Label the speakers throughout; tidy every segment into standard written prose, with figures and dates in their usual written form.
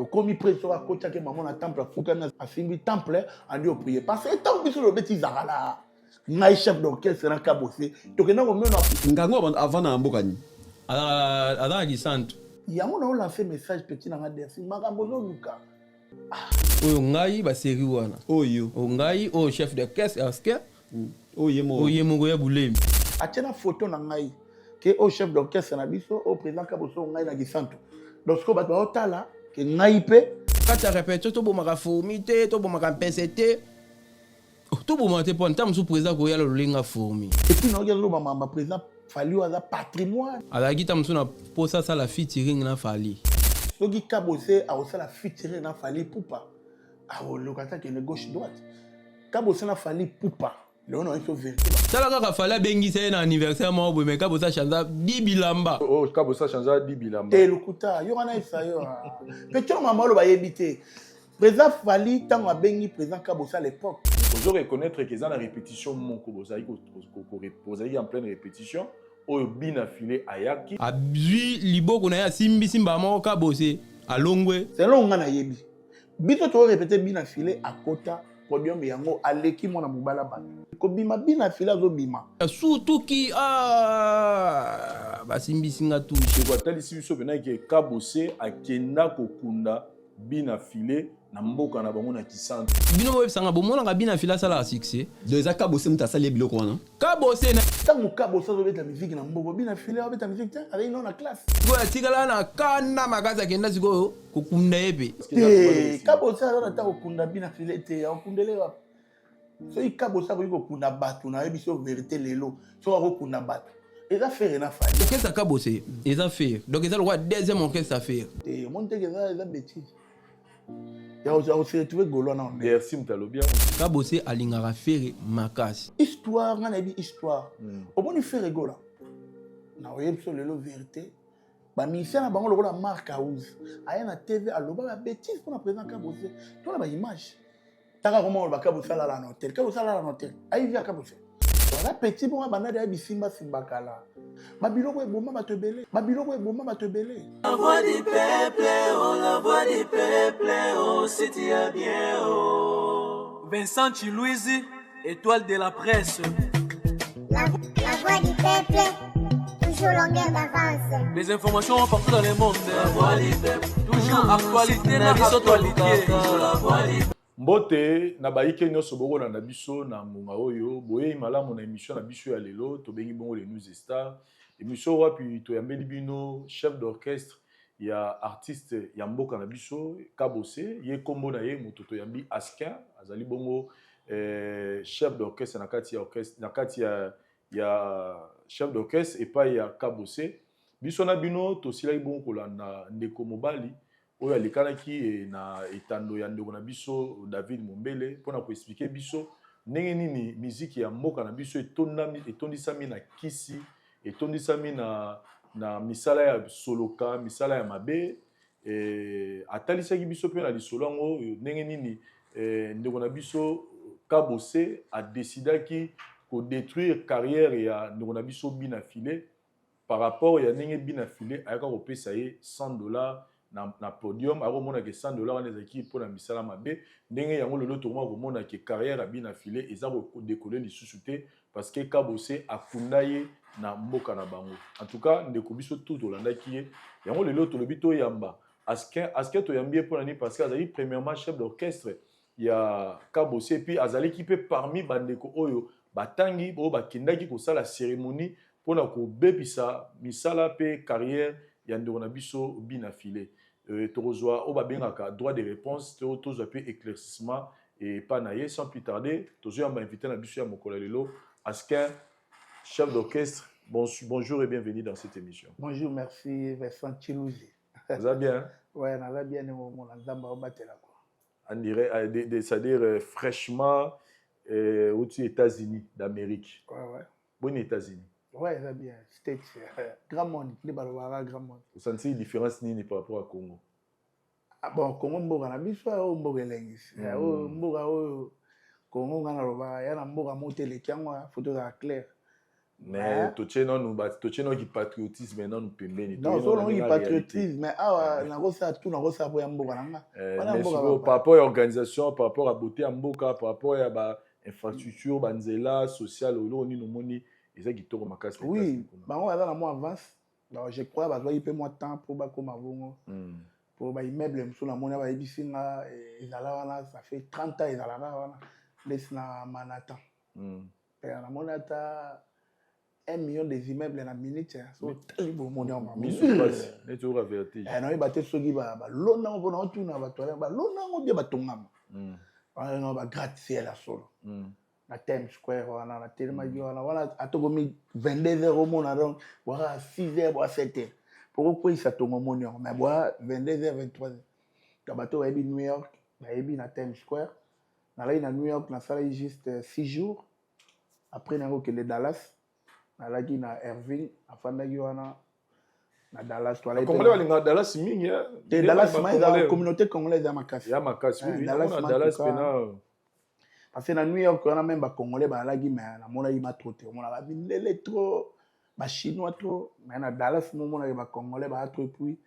Speaker 1: Comme il prêche à côté que maman a temple, faut qu'on a fini temple, on dit au prier. Parce que tant que le bêtise là, ngai chef d'orchestre na kabosé. Donc on a au moins
Speaker 2: ngango avant na mbokani.
Speaker 3: Ada gisanto.
Speaker 1: Il y a on a lancé message petit na dersi makambo zo luka.
Speaker 3: Oyo ngai ba série wana.
Speaker 2: Oyo.
Speaker 3: O ngai o chef d'orchestre asker.
Speaker 2: Oyemo.
Speaker 3: Oyemo ya bulemi.
Speaker 1: Atena photo na ngai que au chef d'orchestre na biso au président kaboso ngai na gisanto. Donc ce que ba otala que ngai pe
Speaker 3: Quand tu répètes to bomaka fourmi te, to bomaka PCT. To bomaka pour ntam sous président ko ya lo linga fourmi.
Speaker 1: et puis non yalo ma président fali wa patrimoine.
Speaker 3: Ala gita msuna posa sala featuring na fali.
Speaker 1: Soki kabose a osala featuring na fali pupa. A o lokata que ne gauche droite. Kabose na fali pupa. Le on a une vérité.
Speaker 3: Sala ka fala bengi se na anniversaire mo bo me kabosa chanda 10 bilamba.
Speaker 4: Oh, kabosa chanda 10 bilamba.
Speaker 1: Et le kuta, yo wana isa yo. Petit maman lo ba yebité. Président fali tant a bengi président kabosa à l'époque.
Speaker 4: Vous reconnaître que ça la répétition mon kobosa iko en pleine répétition. Oyo bina filé ayaki.
Speaker 3: Abui liboko na ya simba mo kabose alongwe.
Speaker 1: C'est là où on a yebi. Bito to répéter bina filé à kota podium yango aleki mona mobala ba. Ko bima bina filé zo bima.
Speaker 3: Surtout qui ba simbi singa tout.
Speaker 4: Je vois tali si biso pena ke kabose akenda kokunda bina filé na mboka na bango na kisanto.
Speaker 3: Bino mo sanga bo mona bina fila sala succès.
Speaker 2: Déjà kabose muta sali biloko wana.
Speaker 3: Kabose na
Speaker 1: Tant kabose zo beta musique na mboko bina filé beta musique tiens avec non na classe.
Speaker 3: go atikala na kana magaza kenda siko kokunda ebe.
Speaker 1: Kabose na ta okunda bina filé te okundele wa. So i kabose ko kokunda batu na ebiso vérité lelo. So okunda batu. Et ça fait rien à faire.
Speaker 3: Qu'est-ce que kabose? Et ça fait. Donc ça le roi deuxième orchestre à faire.
Speaker 1: Et monte que ça bêtise. Ya aussi retrouver golo na on.
Speaker 4: Merci mtalobia.
Speaker 3: Kabose alingara faire makasi.
Speaker 1: Histoire ngana bi histoire. Oboni faire gola. Na oyebso lelo vérité. Ba ministère na bango lokola Mark House. Aya na TV aloba ba bêtise pour na président Kabose. To na ba image. Taka comment ba Kabose la na hôtel. Kabose la na hôtel. Ayi via Kabose. Voilà petit bon bana de bisimba simbakala. Babiloko eboma ba te belé. Babiloko eboma ba te belé.
Speaker 5: La voix du peuple, oh la voix du peuple, oh c'est bien oh. Vincent Chilouise, étoile de la presse.
Speaker 6: La voix du peuple, toujours longueur d'avance.
Speaker 5: Les informations partout dans le monde. La voix du peuple, toujours actualité na actualité. La voix du peuple.
Speaker 4: Mbote na baike nyonso boko na biso na munga oyo boye malamu na émission na biso ya lelo to bengi bongo les news stars émission wapi to yambeli bino chef d'orchestre ya artiste ya mboka na biso kabose ye kombo na ye moto to yambi Askin azali bongo chef d'orchestre na kati ya orchestre na kati ya chef d'orchestre et pas ya kabose biso na bino to silaki bongo kolanda ndeko mobali oyo alikanaki na etando ya ndeko na biso David Mombele pona ko expliquer biso ndenge nini musique ya mboka na biso etondisami na kisi etondisami na misala ya soloka misala ya mabe atalisaki biso pe na lisolo yango ndenge nini ndeko na biso kabose a décidaki ko détruire carrière ya ndeko na biso bina filé par rapport ya ndenge bina filé ayaka kopesa ye $100 na podium akomona ke $100 wana ezaki mpona misala mabe ndenge yango lelo tokoma komona ke carrière abina filé eza kodekole lisusu te parce que kabose akunda ye na mboka na bango en tout cas ndeko biso tout tolandaki ye yango lelo tolobi toyamba Askin toyambi ye mpona nini parce que azali premièrement chef d'orchestre ya kabose puis azalaki mpe parmi bandeko oyo batangi oyo bakendaki kosala cérémonie mpona kobebisa misala mpe carrière ya ndeko na biso bina filé tozwa o babengaka droit de réponse tozwa pe éclaircissement et pas naie sans plus tarder tozwa yamba invité na biso ya mokolo lelo Askin chef d'orchestre bonjour et bienvenue dans cette émission.
Speaker 1: Bonjour, merci Vincent Chilouzi.
Speaker 4: Vous allez bien?
Speaker 1: Ouais, on a bien mon nzamba au batela quoi.
Speaker 4: On dirait c'est-à-dire fraîchement aux États-Unis d'Amérique.
Speaker 1: Ouais.
Speaker 4: Bon États-Unis.
Speaker 1: Ouais, c'est bien. States, grand monde, les balwara grand monde.
Speaker 4: Vous sentez une différence ni par rapport à Congo?
Speaker 1: Ah bon, Congo mboka na biso o mboka lengisi. O mboka o Congo ngana roba ya na mboka motele kyangwa photo za clair.
Speaker 4: Mais toche non qui patriotisme non pembeni.
Speaker 1: Non, solo qui patriotisme, mais ah na rosa tout na rosa pour mboka nanga.
Speaker 4: Par rapport à organisation, par rapport à beauté mboka, par rapport à ba infrastructure, banzela social on ni no moni eza qui toro makasi.
Speaker 1: Oui, ba on va dans moi avance. Donc je crois ba doit y payer moi temps pour ba comme avant. Pour ba immeuble mso na mona ba ebisinga ezala wana ça fait 30 ans ezala wana. Laisse na Manhattan. Et na Manhattan 1 million des immeubles dans la minute, c'est très beau monde en
Speaker 4: mais c'est pas c'est toujours la vérité.
Speaker 1: Non, il battait ceux qui va lona on va tout na ba toile ba lona on bien ba tongama. On va gratte-ciel la solo. Na Times Square on a tellement dit on a atogomi 22 € mon donc voilà 6 h boire 7 h. Pourquoi ça tombe mon nom mais boire 22 h 23 h. Da bateau va New York, va na Times Square. Na là na New York na sala juste 6 jours. Après na que les Dallas nalaki na Irving afandaki wana na Dallas toilette
Speaker 4: congolais balinga Dallas mingi ya
Speaker 1: Dallas mais la communauté congolaise ya makasi
Speaker 4: oui Dallas pena
Speaker 1: parce que na New York on a même ba congolais balaki mais na mona ima trop te mona ba bilele trop ba chinois trop mais na Dallas mo mona ba congolais ba trop puis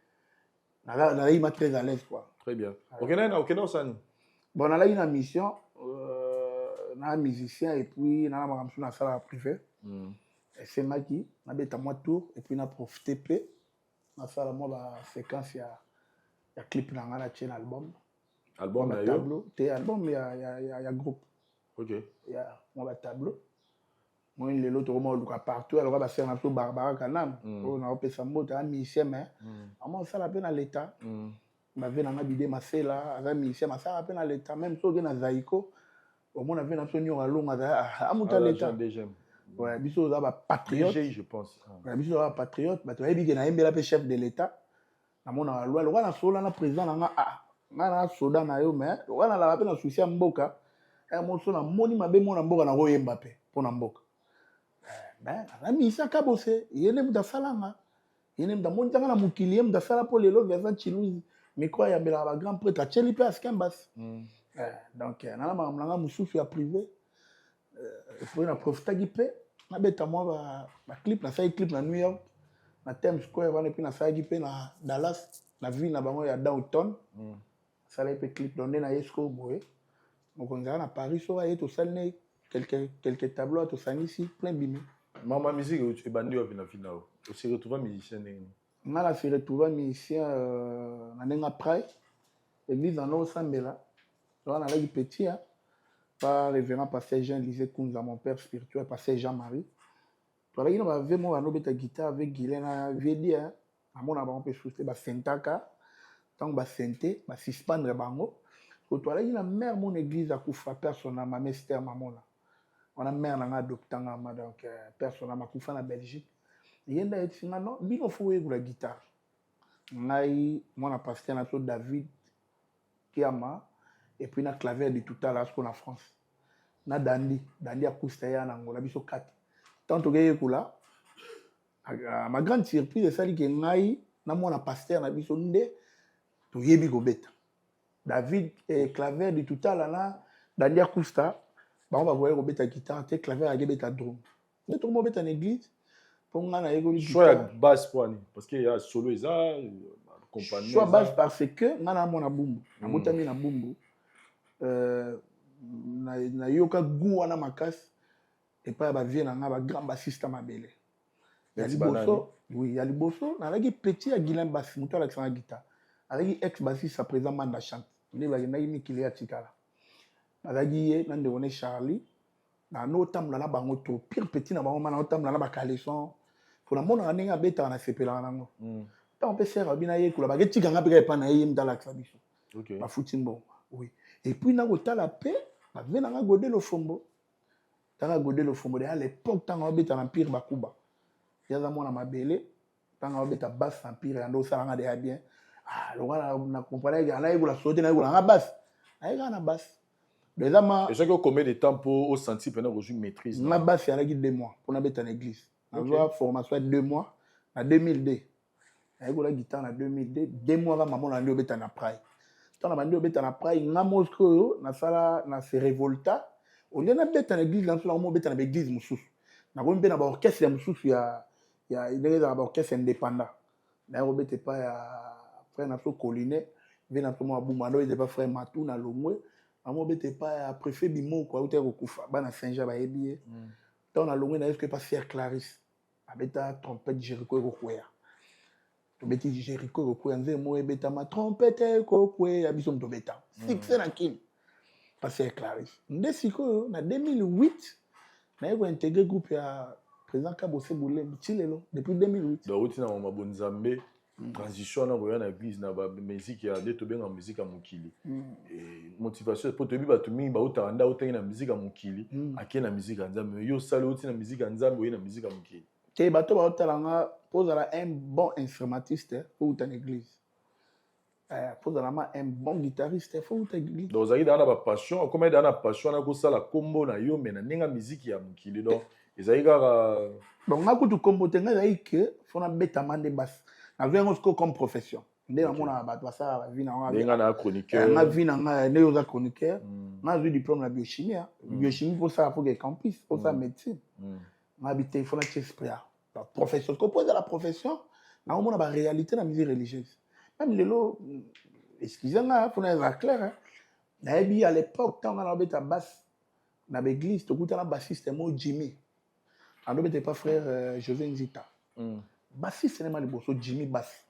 Speaker 1: na ima très à l'aise quoi.
Speaker 4: Très bien. OK na sani
Speaker 1: bon na la une mission na musicien et puis na makamsu na sala privé. C'est Maki, on a bêta moi tour et puis on a profité peu. On a fait la moi séquence il y a clip dans la chaîne album.
Speaker 4: Album
Speaker 1: il y a tableau, t'es album il y a groupe.
Speaker 4: OK.
Speaker 1: Il y a moi tableau. Moi il est l'autre moi on partout alors on va faire un peu Barbara Kanam. On a opé ça mot un musicien mais on ça la peine à l'état. On avait dans bidé ma là avec musicien mais ça la peine à l'état même so na Zaiko. Au moins on avait un peu à long à monter à l'état. Ouais, biso za ba patriote
Speaker 4: je pense.
Speaker 1: Ouais, biso za patriote, ba to yebi ke na yembela pe chef de l'état. Na mona loi, loi na sola na président na na soda na yo mais loi na la pe na souci mboka. E mo so na moni mabe mona mboka na ko yemba pe pona mboka. Ben na misa ka bosé, yene muda salanga. Yene muda moni tanga na mukili muda sala po lelo versa chiluzi. Mais quoi ya bela ba grand prêtre cheli pe askembas. Donc na la mamlanga musufu ya privé. Pour na profita gipe na beta moi ba clip na fait clip na New York na Times Square wana puis na fait gipe na Dallas na ville na bango ya downtown ça là peut clip donné na Esco boy donc on a na Paris so va to salne quelques tableaux to sani ici plein bimi
Speaker 4: mama musique tu bandi au final on se retrouve musicien
Speaker 1: na la se retrouve musicien na nenga Praille église en Nord Sambela là on a là petit hein par révérend pasteur Jean Lisée Kounza, mon père spirituel, pasteur Jean-Marie. Voilà, il y a vraiment un autre guitare avec Guylaine, j'ai dit, à mon abon peut souffler, bah Sentaka, tant que bah Senté, bah suspendre bango. Au toit là, il y a mère mon église à Koufa, personne à ma mère, maman là. On a mère n'a adopté donc personne à ma Koufa en Belgique. Il y a des gens non, bien faut jouer la guitare. Naï, mon pasteur n'a David Kiama. Et puis na clavier de tout à l'heure qu'on a France na dandi à Koustaya na Angola biso 4 tant que kula ma grande surprise c'est que ngai na mona pasteur na biso nde to yebi ko beta David et clavier de tout à l'heure na dandi à Kousta ba on va voir ko beta guitare te clavier à beta drum mais tout le monde beta en église pour ngana yego
Speaker 4: choix basse parce que y a solo isa compagnie
Speaker 1: choix basse parce que ngana mona bumbu na motami na bumbu na yoka gu wana makasi epai ya bavie na nga bagrand bassiste mabele ya liboso oui ya liboso nalaki petit ya Guilain Bassi moto alakisanga guitare alaki ex bassiste à présent manda chante nde bakendaki mikili ya tikala nazalaki ye na ndeko ne Charlie na notambola na bango to pire petit na bango ma na otambola na bakaleson mpona monaka ndenge abetaka na sepelaka nango ntango mpe sere abina yekola baketikanga mpe ka epai na ye mtalakisa biso bafuti mbongo oui. Et puis, na kotala pe, ba vena nga Godé le Fombo. Tanga Godé le Fombo. À l'époque, tanga obeta l'Empire Bakuba. Yaza mwana mabele, tanga obeta basse Empire, yando salanga de bien. Ah, le roi na compagnie, na yego la sauter, na yego la basse. Na yego na basse. Déjà ma.
Speaker 4: Et ça que combien de temps pour au senti pendant reçu maîtrise.
Speaker 1: Ma basse, il y a 2 mois pour na beta en église. Na joie formation 2 mois, en 2002. Na yego la guitare en 2002, 2 mois avant maman na ndo beta na Praille. Na bandi obeta na Praille na Moscou na sala na se révolta on est na beta na église na sala mo beta na église mususu nakomi mpe na baorchestre ya mosusu ya ndenge ezala baorchestre indépendant naye kobete pa ya frère na so Collinet mpe na so mwa buma ndo bete pa frère Matou na Longwe amo bete pa ya préfet Bimoko auta kokufa bana Saint-Jean bayebi ye ntango na Longwe na yesu pa Sœur Clarisse abeta trompette Jericho ekokwea tobeti Jericho ekokwea nzembo mo ebetama trompette ekokwea biso mtobeta succès na kini pa Sœur Clarisse nde sikoyo na 2008 naye kointégré groupe ya président Kabose Boulembi Chilelo depuis 2008
Speaker 4: donc uti na mama bonzambe transition na boya na église na ba musique ya nde tobenga musique ya mokili motivation po toyebi bato mingi bautaka nda otangi na musique ya mokili ake na musique ya nzambe yo osala uti na musique ya nzambe oye na musique ya mokili
Speaker 1: te bato baotalanga mpo ozala un bon instrumentiste po uta na église mpo ozalama un bon guitariste fo uta église
Speaker 4: donc ozalaki daa na bapassion okoma daa na passion na kosala kombo na yo me na ndenge ya musique ya mokili donc ezalaki kaka
Speaker 1: bon nga kutu kombo te nga ezalaki ke fo nabetama nde basi nazwi yango sikoyo comme profession nde namonaka bato basala bavi na
Speaker 4: ndenga na chroniqueur
Speaker 1: nga vi na nga nde oza chroniqueur nga azwi diplôme na biochimie biochimie mpo osala foke campus osala médecine nga bi te fo natie esprit ya profession sikoyo mpo eza la profession nakomona baréalité na musique religieuse même lelo excuse nga fo na eza clair nayebi à l'époque ntango nga naobeta basse na baéglise tokutana bassiste mo Jimmy andobete pas frère José Nzita bassiste nema liboso Jimmy basse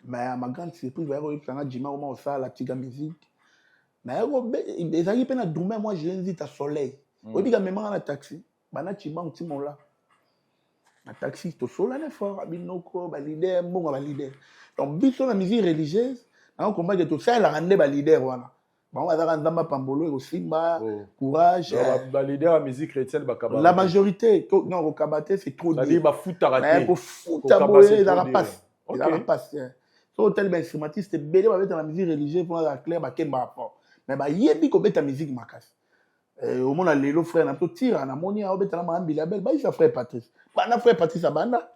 Speaker 1: mais ma grande surprise va y Jimmy au moins ça la tiga musique na yako ezaki pe na duma moi José Nzita soleil obi ka memanga na taxi bana chiba ntimola na taxi to sola ne fort abinoko ba leader mbonga ba leader donc biso na musique religieuse na combat que to ça la rendre ba leader wana bon azaka nzamba pambolo ko simba courage
Speaker 4: ba leader ya musique chrétienne bakaba
Speaker 1: la majorité non ko kabate c'est trop
Speaker 4: dur ça dit ba futa raté
Speaker 1: ko futa boye za passe ça passe so tel ben instrumentiste belé ba beta la musique religieuse pour la clair ba kemba rapport mais ba yebi ko beta musique makas au monde lelo frère na to tira na moni a beta na mambi label ba isa frère Patrice ba na frère Patrice abanda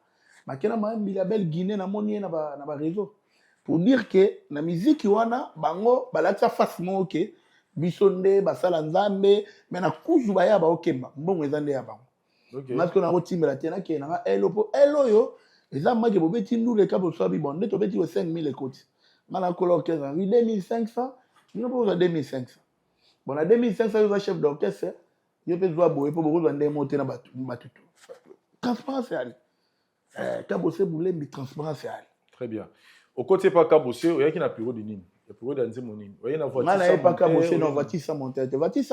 Speaker 1: ba kena mambi label Guinée na moni na ba réseau pour dire que na musique wana bango balata facilement OK bisonde basala nzambe mais na kuzu baya ba okemba mbongo ezande ya bango parce que na rotimbela tena ke na elo po elo yo eza maki bobeti ndule ka boso bi bonde to beti 5000 ekoti mana ko l'orchestre 2500 nous pour 2500 bon na 2500 yo chef d'orchestre yo pe zo boye po boko zande monter na batutu transparence ali Kabose Boulembi transparence ali
Speaker 4: très bien au côté pas Kabose oyaki na bureau de nini le bureau d'anze monini oye na voiture
Speaker 1: ça pas Kabose non voiture ça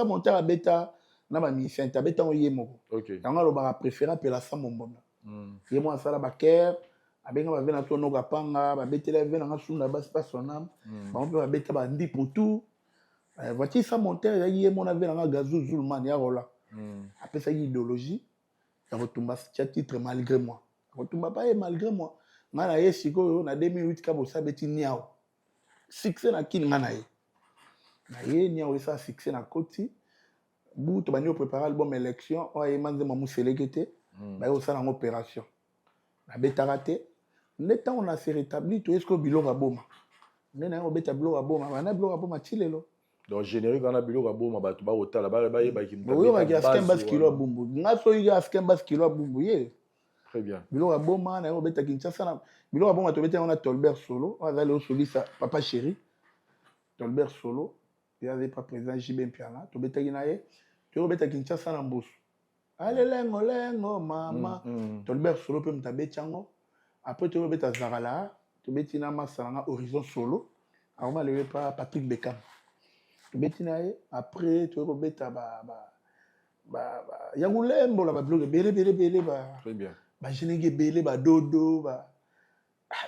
Speaker 1: monter à beta na ba mission ta beta oyemo
Speaker 4: OK
Speaker 1: yanga lo ba préférer apela ça mombona yemo asala ba care abenga ba vena to no kapanga ba betela vena nga sunda bas pasonam ba on peut ba beta ba ndi pour tout voiture ça monter yemo na vena nga gazu zulman ya rola après ça idéologie ya retomba titre malgré moi retomba pas malgré moi nga na ye sikoyo na 2008 Kabose beti niao succès na kini nga na ye niao esa succès na koti bu to bani préparer album élection o ye manze mamu selekete ba yo sala opération na betaka te neta on a se rétabli to esko bilo raboma nena yo beta bilo raboma bana bilo raboma chilelo
Speaker 4: donc générique on a bilo raboma ba to ba otala ba ye ba ki
Speaker 1: mutabi yo ba ki askembas kilo bumbu nga so yi askembas kilo bumbu ye
Speaker 4: très bien
Speaker 1: bilo raboma na yo beta Kinshasa na bilo raboma to beta on a Tolbert Solo on a le solista papa chéri Tolbert Solo il y avait pas présent JB Mpiana to beta ginaye to beta Kinshasa na mbosu ale lengo mama Tolbert Solo pe mtabe chango après to beta Zarala to beti na masanga Horizon Solo avant le pas Patrick Beckham to beti naye après to beta ba ya gulembo la ba blog bele ba
Speaker 4: très bien
Speaker 1: ba jenenge bele ba dodo ba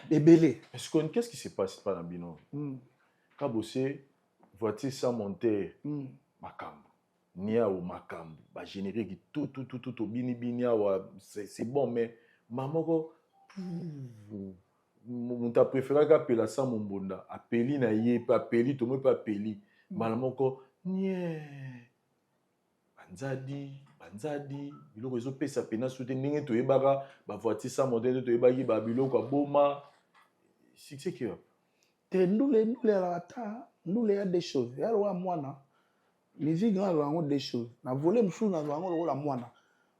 Speaker 1: bebele
Speaker 4: qu'est-ce qui se passe pas dans bino Kabose voiture sans monter makambo nia ou makambo ba générique tout bini awa c'est bon mais mamoko muta préféré qu'appeler ça mon bonda appeli na ye pas appeli to mo pas appeli malamoko nie banzadi biloko ezopesa pena soute ndenge toyebaka bavoiture sans monter toyebaki babiloko aboma succès ki
Speaker 1: te ndule ala ata ndule ya des choses ya loa mwana musique na zango des choses na voler msu na zango lokola mwana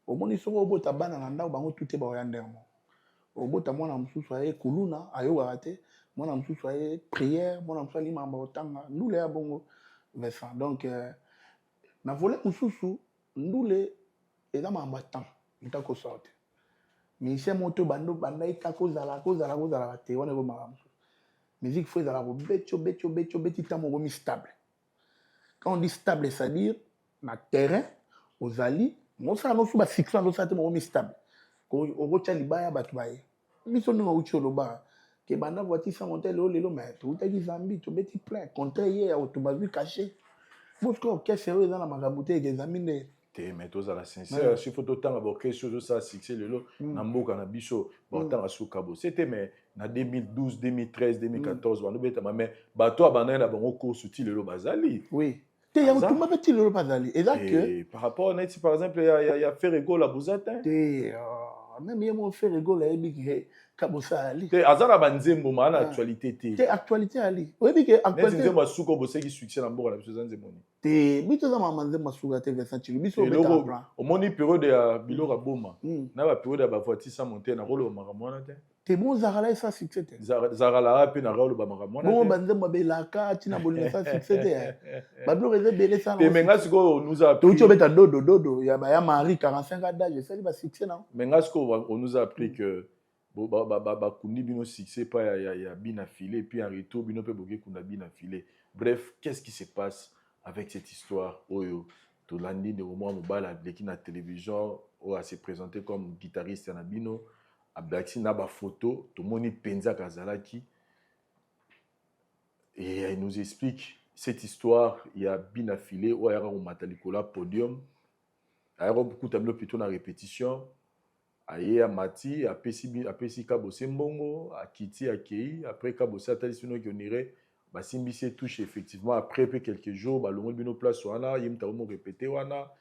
Speaker 1: omoni soko obota bana na ndako bango tute baoya ndermo obota mwana mosusu aye kuluna ayokaka te mwana mosusu aye prière mwana mosusu alimamba otanga ndule ya bongo Vincent donc na volet mosusu ndule eza makambo ya temps ntako sorte musicien moto banda ita kozala te wana eko makambo mosusu musique faut ezala kobeti ntango okomi stable quand on dit stable c'est-à-dire na terrain ozali mosala nosu basiction azosala te mokomi stable okotya libaya bato baye biso ndenge outi oloba ke banda voiture sans monter lelo mais toutaki zambi tobeti plein contre ye ya tobazwi caché bosko orchestre oyo eza na makambo te ezami nde
Speaker 4: te mais tozala sincère si faut totanga baorchestre ozosala succès lelo na mboka na biso baotanga suka bo c'était mais na 2012 2013 2014 banobetama mais bato abandaki na bango course ti lelo bazali
Speaker 1: oui te ya kotumba mpe ti lelo bazali eza que
Speaker 4: par rapport neti par exemple ya Ferregola boza te
Speaker 1: te même ye mo Ferregola ayebi ke kabosa ali
Speaker 4: te aza na banzembo maa na actualité
Speaker 1: te actualité ali oyebi ke
Speaker 4: neti nzembo asuka boseki succès na mboka na biso eza nzembo nini
Speaker 1: te biso eza mama nzembo asuka te Vincent Chilu biso obeta plan
Speaker 4: omoni période ya biloko aboma na bapériode ya bavoiture sans monter na koloba makambo wana te
Speaker 1: te bon zakala esa succès te
Speaker 4: zakala mpe na koloba makambo wana
Speaker 1: bon banzembo abelaka ntina bolinga esa succès te babiloko eza ebele sana
Speaker 4: te menga sikoyo nous a
Speaker 1: touti obeta dodo ya Marie 45 ans d'âge esali basuccès na
Speaker 4: menga sikoyo on nous a appris que bakundi bino succès pa ya bina filé et puis en retour bino mpe boke kunda bina filé bref qu'est-ce qui se passe avec cette histoire oyo tolandi ndeko mwa mobala ableki na télévision oyo ase présenté comme guitariste na bino abaki na bafoto tomoni mpenza kazalaki et il nous explique cette histoire ya bina filé oyo ayaka komata likolo ya podium ayaka kokuta bino plutôt na répétition aye amati apesi kabose mbongo akiti akei après kabose atalisi bino kionire basimbisi touche effectivement après peu quelques jours balongoli bino place wana ye muta komo répéter wana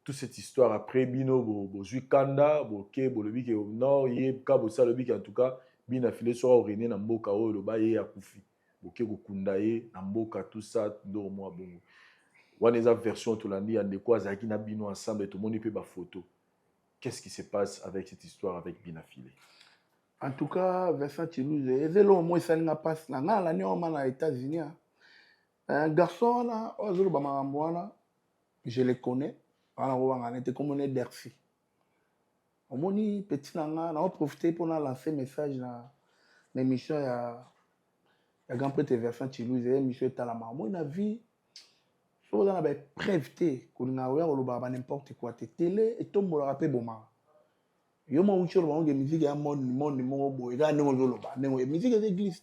Speaker 4: toute cette histoire après bino bozwi kanda boke bolobi ke non ye kabose alobi ke en tout cas bina filé sera orene na mboka oyo loba ye akufi boke kokunda ye na mboka tout ça ndoko mwa bongo wana eza version tolandi ya ndeko azalaki na bino ensemble tomoni mpe bafoto. Qu'est-ce qui se passe avec cette histoire avec Bina Filé?
Speaker 1: En tout cas, Vincent Chilouze, ezelo mo esalinga passe na nga la ni oma na États-Unis. Un garçon là, ozolo ba maramboana, je le connais. Ana ko banga nete comme on est d'Erfi. Omoni petit nanga, na profiter pour na lancer message na l'émission ya Grand Prêtre Vincent Chilouze, émission talama. Moi na vie on a des preuves qu'on a ouvert n'importe quoi télé et tombe la rapé boma yo mo ucho ba nge musique ya monde mo boy ga ngo loba ngo musique des églises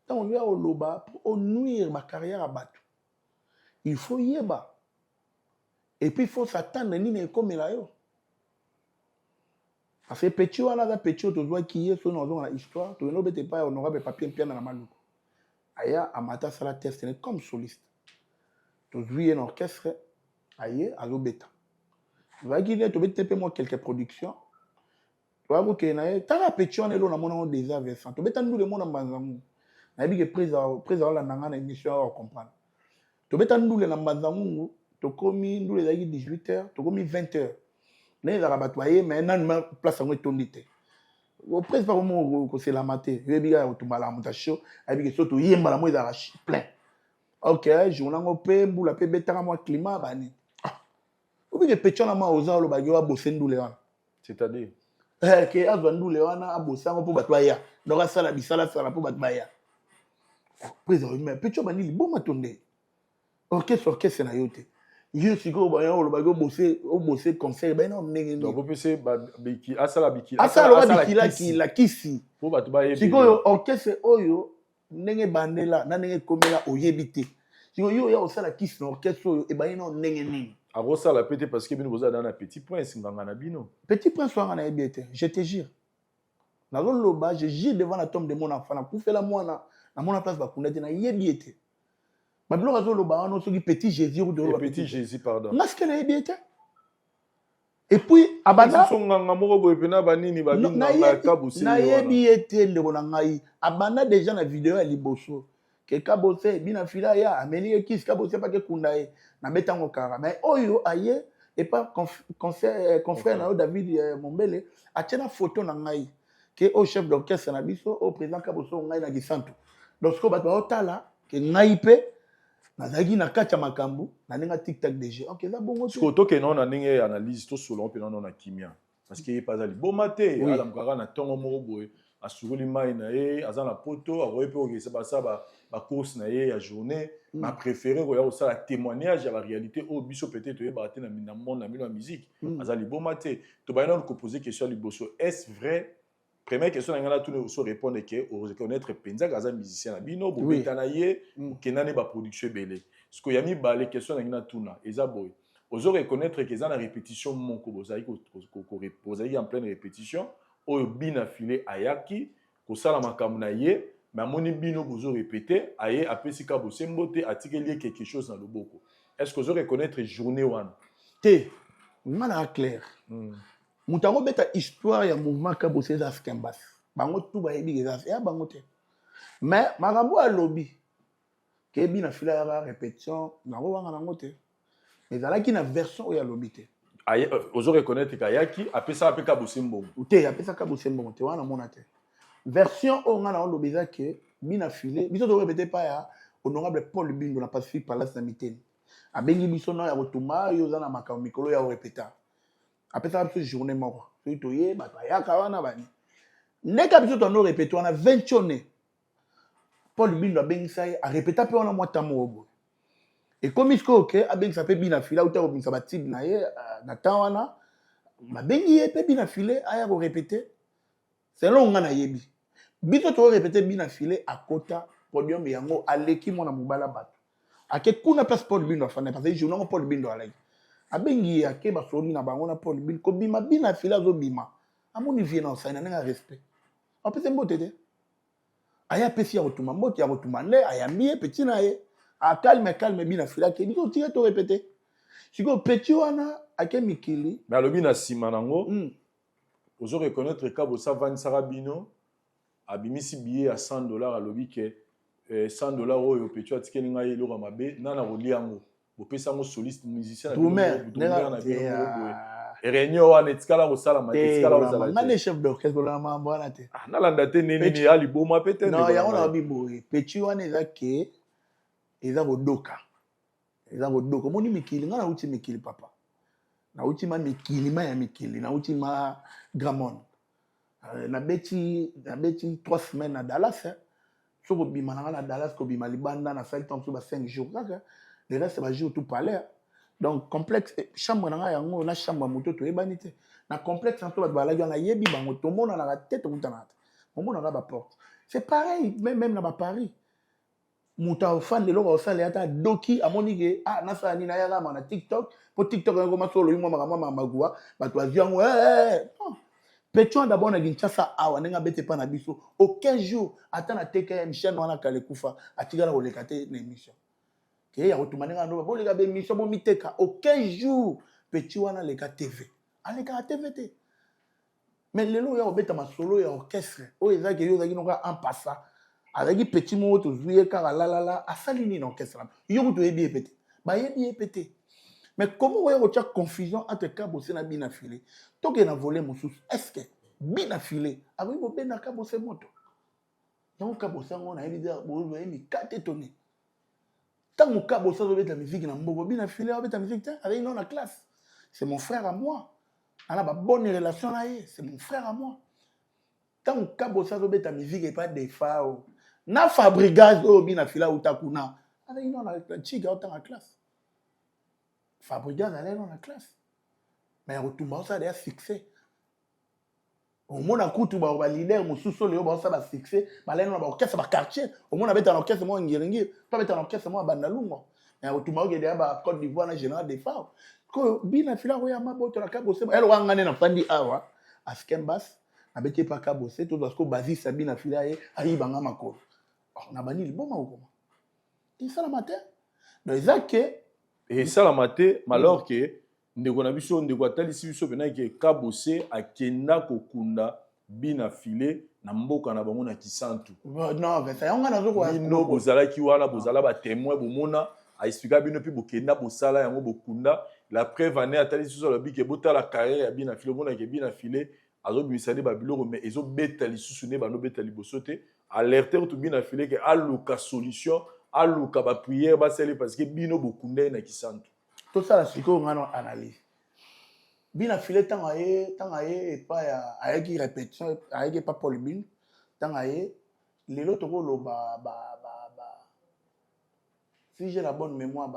Speaker 1: tant on lui a loba pour nuire ma carrière à battre il faut yeba et puis il faut s'attendre ni ne comme là yo parce que petit wala ga petit to doit qui est son dans la histoire to no bete pas honorable papier bien dans la maluko aya amata sala test comme soliste. Tu joues un orchestre, aïe, à l'obéta. Tu vas guider, tu vas te moi quelques productions. Tu vas voir que tu as un petit on est là, on a déjà Vincent. Tu vas t'en le monde en banzamou. Na bi que prise la nanga na émission à comprendre. Tu vas t'en le na banzamou, tu commis nous les 18h, tu commis 20h. Là ils rabattoyer mais nan place en tondité. Au prise par moment que c'est la maté. Je bi ga tu bala monta show, abi que surtout yemba la moi d'arrache plein. Ok, je vous en prie, vous la paix moi climat bani. Ou bien petit na ma oza lo bagyo a bosser ndule wana.
Speaker 4: C'est-à-dire
Speaker 1: que azwa ndule wana a bosser ngo po batwaya. Donc sala bisala sala po batwaya. Président mais petit bani li bon matonde. Orchestre na yote. Je suis go ba yo lo bagyo bosser concert ben non ndenge.
Speaker 4: Donc vous pensez biki asala biki.
Speaker 1: Asala biki la kisi.
Speaker 4: Po batwaya.
Speaker 1: Siko orchestre oyo ndenge bandela na ndenge komela oyebite yo ya osala kisi na orchestre oyo e bayino ndenge nini
Speaker 4: akosala pete parce que bino boza dans un petit prince nganga na bino
Speaker 1: petit prince wanga na yebiete je te jure nazo loba je jure devant la tombe de mon enfant na kufela mwana na mona place bakunda te na yebiete babilo kazo loba wana soki petit Jésus ou de
Speaker 4: petit Jésus pardon
Speaker 1: naske na yebiete et puis abana
Speaker 4: nganga moko boye pena banini babinga na kabusi
Speaker 1: na yebiete ndeko na ngai abana déjà na vidéo ya liboso ke kabose bina fila ya ameni kisi kabose pa ke kundae na betango kara mais oyo aye et pas confrère na David Mombele atiena photo na ngai que au chef d'orchestre na biso au président Kaboso ngai na gisantu donc ko bato otala que ngai pe nazaki na kati ya makambo na ndenge TikTok DG OK ça bongo
Speaker 4: to ke non na ndenge analyse to solo pe non na kimia parce que pas ali bomate ala mkaka na tongo moko boye asukuli mai na ye aza na poto aroye pe okesa basaba ba course na ye ya journée ma préféré ko ya ko sala témoignage ya la réalité au biso peut-être ye baté na monde na milo musique azali bomate to ba non ko poser question liboso est-ce vrai première question ngala tout ne so répondre que au reconnaître penza gaza musicien na bino bo betana ye kenane ba production belé ce ko yami ba les questions ngina tuna eza boy ozo reconnaître que ça na répétition moko bozali ko bozali en pleine répétition oyo bina filé ayaki ko sala makambo na ye mais moni bino bozo répéter aye apesi ka bosembote atikeli quelque chose na loboko est-ce que ozo reconnaître journée wana
Speaker 1: te ngana clair mutango beta histoire ya mouvement ka bosé za skembas bango tout ba yebi za ya bango te mais makambo a lobby ke bina filé ya répétition na wanga nango te ezalaki na version oyo ya lobby te
Speaker 4: ozo reconnaître kayaki apesa apeka bosembo
Speaker 1: te apesa ka bosembo te wana mona te version oyo nga na lobby eza ke bina filé biso to répéter pas ya honorable Paul Bindo na Pacifique Palace na Miteni abengi biso na ya kotuma yo za na makambo mikolo ya répéter apesa biso journée moko so to ye bato ayaka wana bani ndeka biso to no répéter wana 20 journée Paul Bindo abengi sai a répéter pe wana mwata mobo et comme il faut que abengi sa pe bina filé ou ta obinsa batib na ye na tawana mabengi ye pe bina filé aya ko répéter c'est long nga na yebi biso to répéter bina filé à kota podium yango aleki mona mobala bato ake kuna place Paul Bindo afana parce que je non Paul Bindo aleki abengi ake ba soli na bango na Paul Bindo ko bima bina filé zo bima amoni vie na ça na respect apese mbote te aya pesi ya kotuma mbote ya kotuma ne aya mie petit na ye a calme bina filé ke biso tire to répéter siko petit wana ake mikili
Speaker 4: mais alobi na sima nango ozo reconnaître ka bo savane sarabino abimisi billet à $100 alobi ke $100 oyo petit atikeli ngai eloko mabe nana kolia yango bopesa ngo soliste musicien na réunion wana etikala kosala etikala kosala
Speaker 1: ngane chef d'orchestre na mambo wana te
Speaker 4: nalanda te nini ya liboma peut-être
Speaker 1: non yango na biboye petit wana eza ke eza kodoka moni mikili nga na uti mikili papa na uti ma mikili ma ya mikili na uti ma Gramond na beti 3 semaines na Dallas so ko bima na Dallas ko bima libanda na 5 temps so ba 5 jours kaka le reste ba jour tout palais donc complexe chambre na yango na chambre moto to ebani te na complexe to ba balagi na yebi bango to mona na tête kutana on mona na ba porte c'est pareil même na ba Paris muta fan de loko sale ata doki amoni ke na sa ni na ya ma na TikTok po TikTok ngo masolo yimo mama magua bato aziango Petron d'abord na Kinshasa awa nenga bete pa na biso aucun jour ata na teke Michel wana kale kufa atigala kolekate na émission ke ya kotuma nenga ndo bo leka be émission bo miteka aucun jour petit wana leka TV aleka TV te mais lelo ya obeta masolo ya orchestre o ezaki yo zaki noka en passa avec petit mot to zuye kala la asali ni na orchestre yo to ebi epete ba yebi epete. Mais comment vous avez confusion entre Kabosé et Bina Filé? Tant que na volé mon sous, est-ce que Bina Filé a vu mon ben à Kabosé moto? Donc Kabosé on a évidemment vous avez mis 4 étonnés. Tant que Kabosé avec la musique na mbobo Bina Filé avec la musique avec non la classe. C'est mon frère à moi. On a une bonne relation là, c'est mon frère à moi. Tant que Kabosé avec la musique et pas des faux. Na fabricage au Bina Filé ou takuna. Avec non la chiga autant la classe. Fabricant allait dans la classe. Mais tout le monde a déjà fixé. Au monde a coûté ba leader mon sous-sol yo ba ça ba fixé, ba là dans orchestre ba quartier, au monde avait un orchestre moi ngiringi, pas mettre un orchestre moi bandalungo. Mais tout le monde a ba Côte d'Ivoire na général des femmes. Ko bina fila ko ya maboto la Kabosé, elle wangane na fandi awa, askembas, na bete pa Kabosé, tout parce que basi sabina fila e ayi banga makolo. Na bani le bon ma ko. Et ça la matin. Donc exact
Speaker 4: et ça la maté malheur que ndeko na biso ndeko atalisi biso pena ke Kabosé akenda kokunda bina filé na mboka na bango na Kisantu
Speaker 1: non mais ça on a zo ko
Speaker 4: no bozala ki wana bozala ba témoin bomona expliquer bino puis bokenda bosala yango bokunda la preuve ane atali sur le bic bota la carrière ya bina file bona ke bina file azo bimisade ba biloko mais ezo beta lisusu ne bano beta libosote alerter to bina file ke aluka solution aluka ba prière ba sele parce que bino bokunda na kisantu
Speaker 1: tout ça la siko ngano analyse bina file tanga ye pas ya ayaki répétition ayaki pas Paul Bin tanga ye lelo toko lo ba si j'ai la bonne mémoire,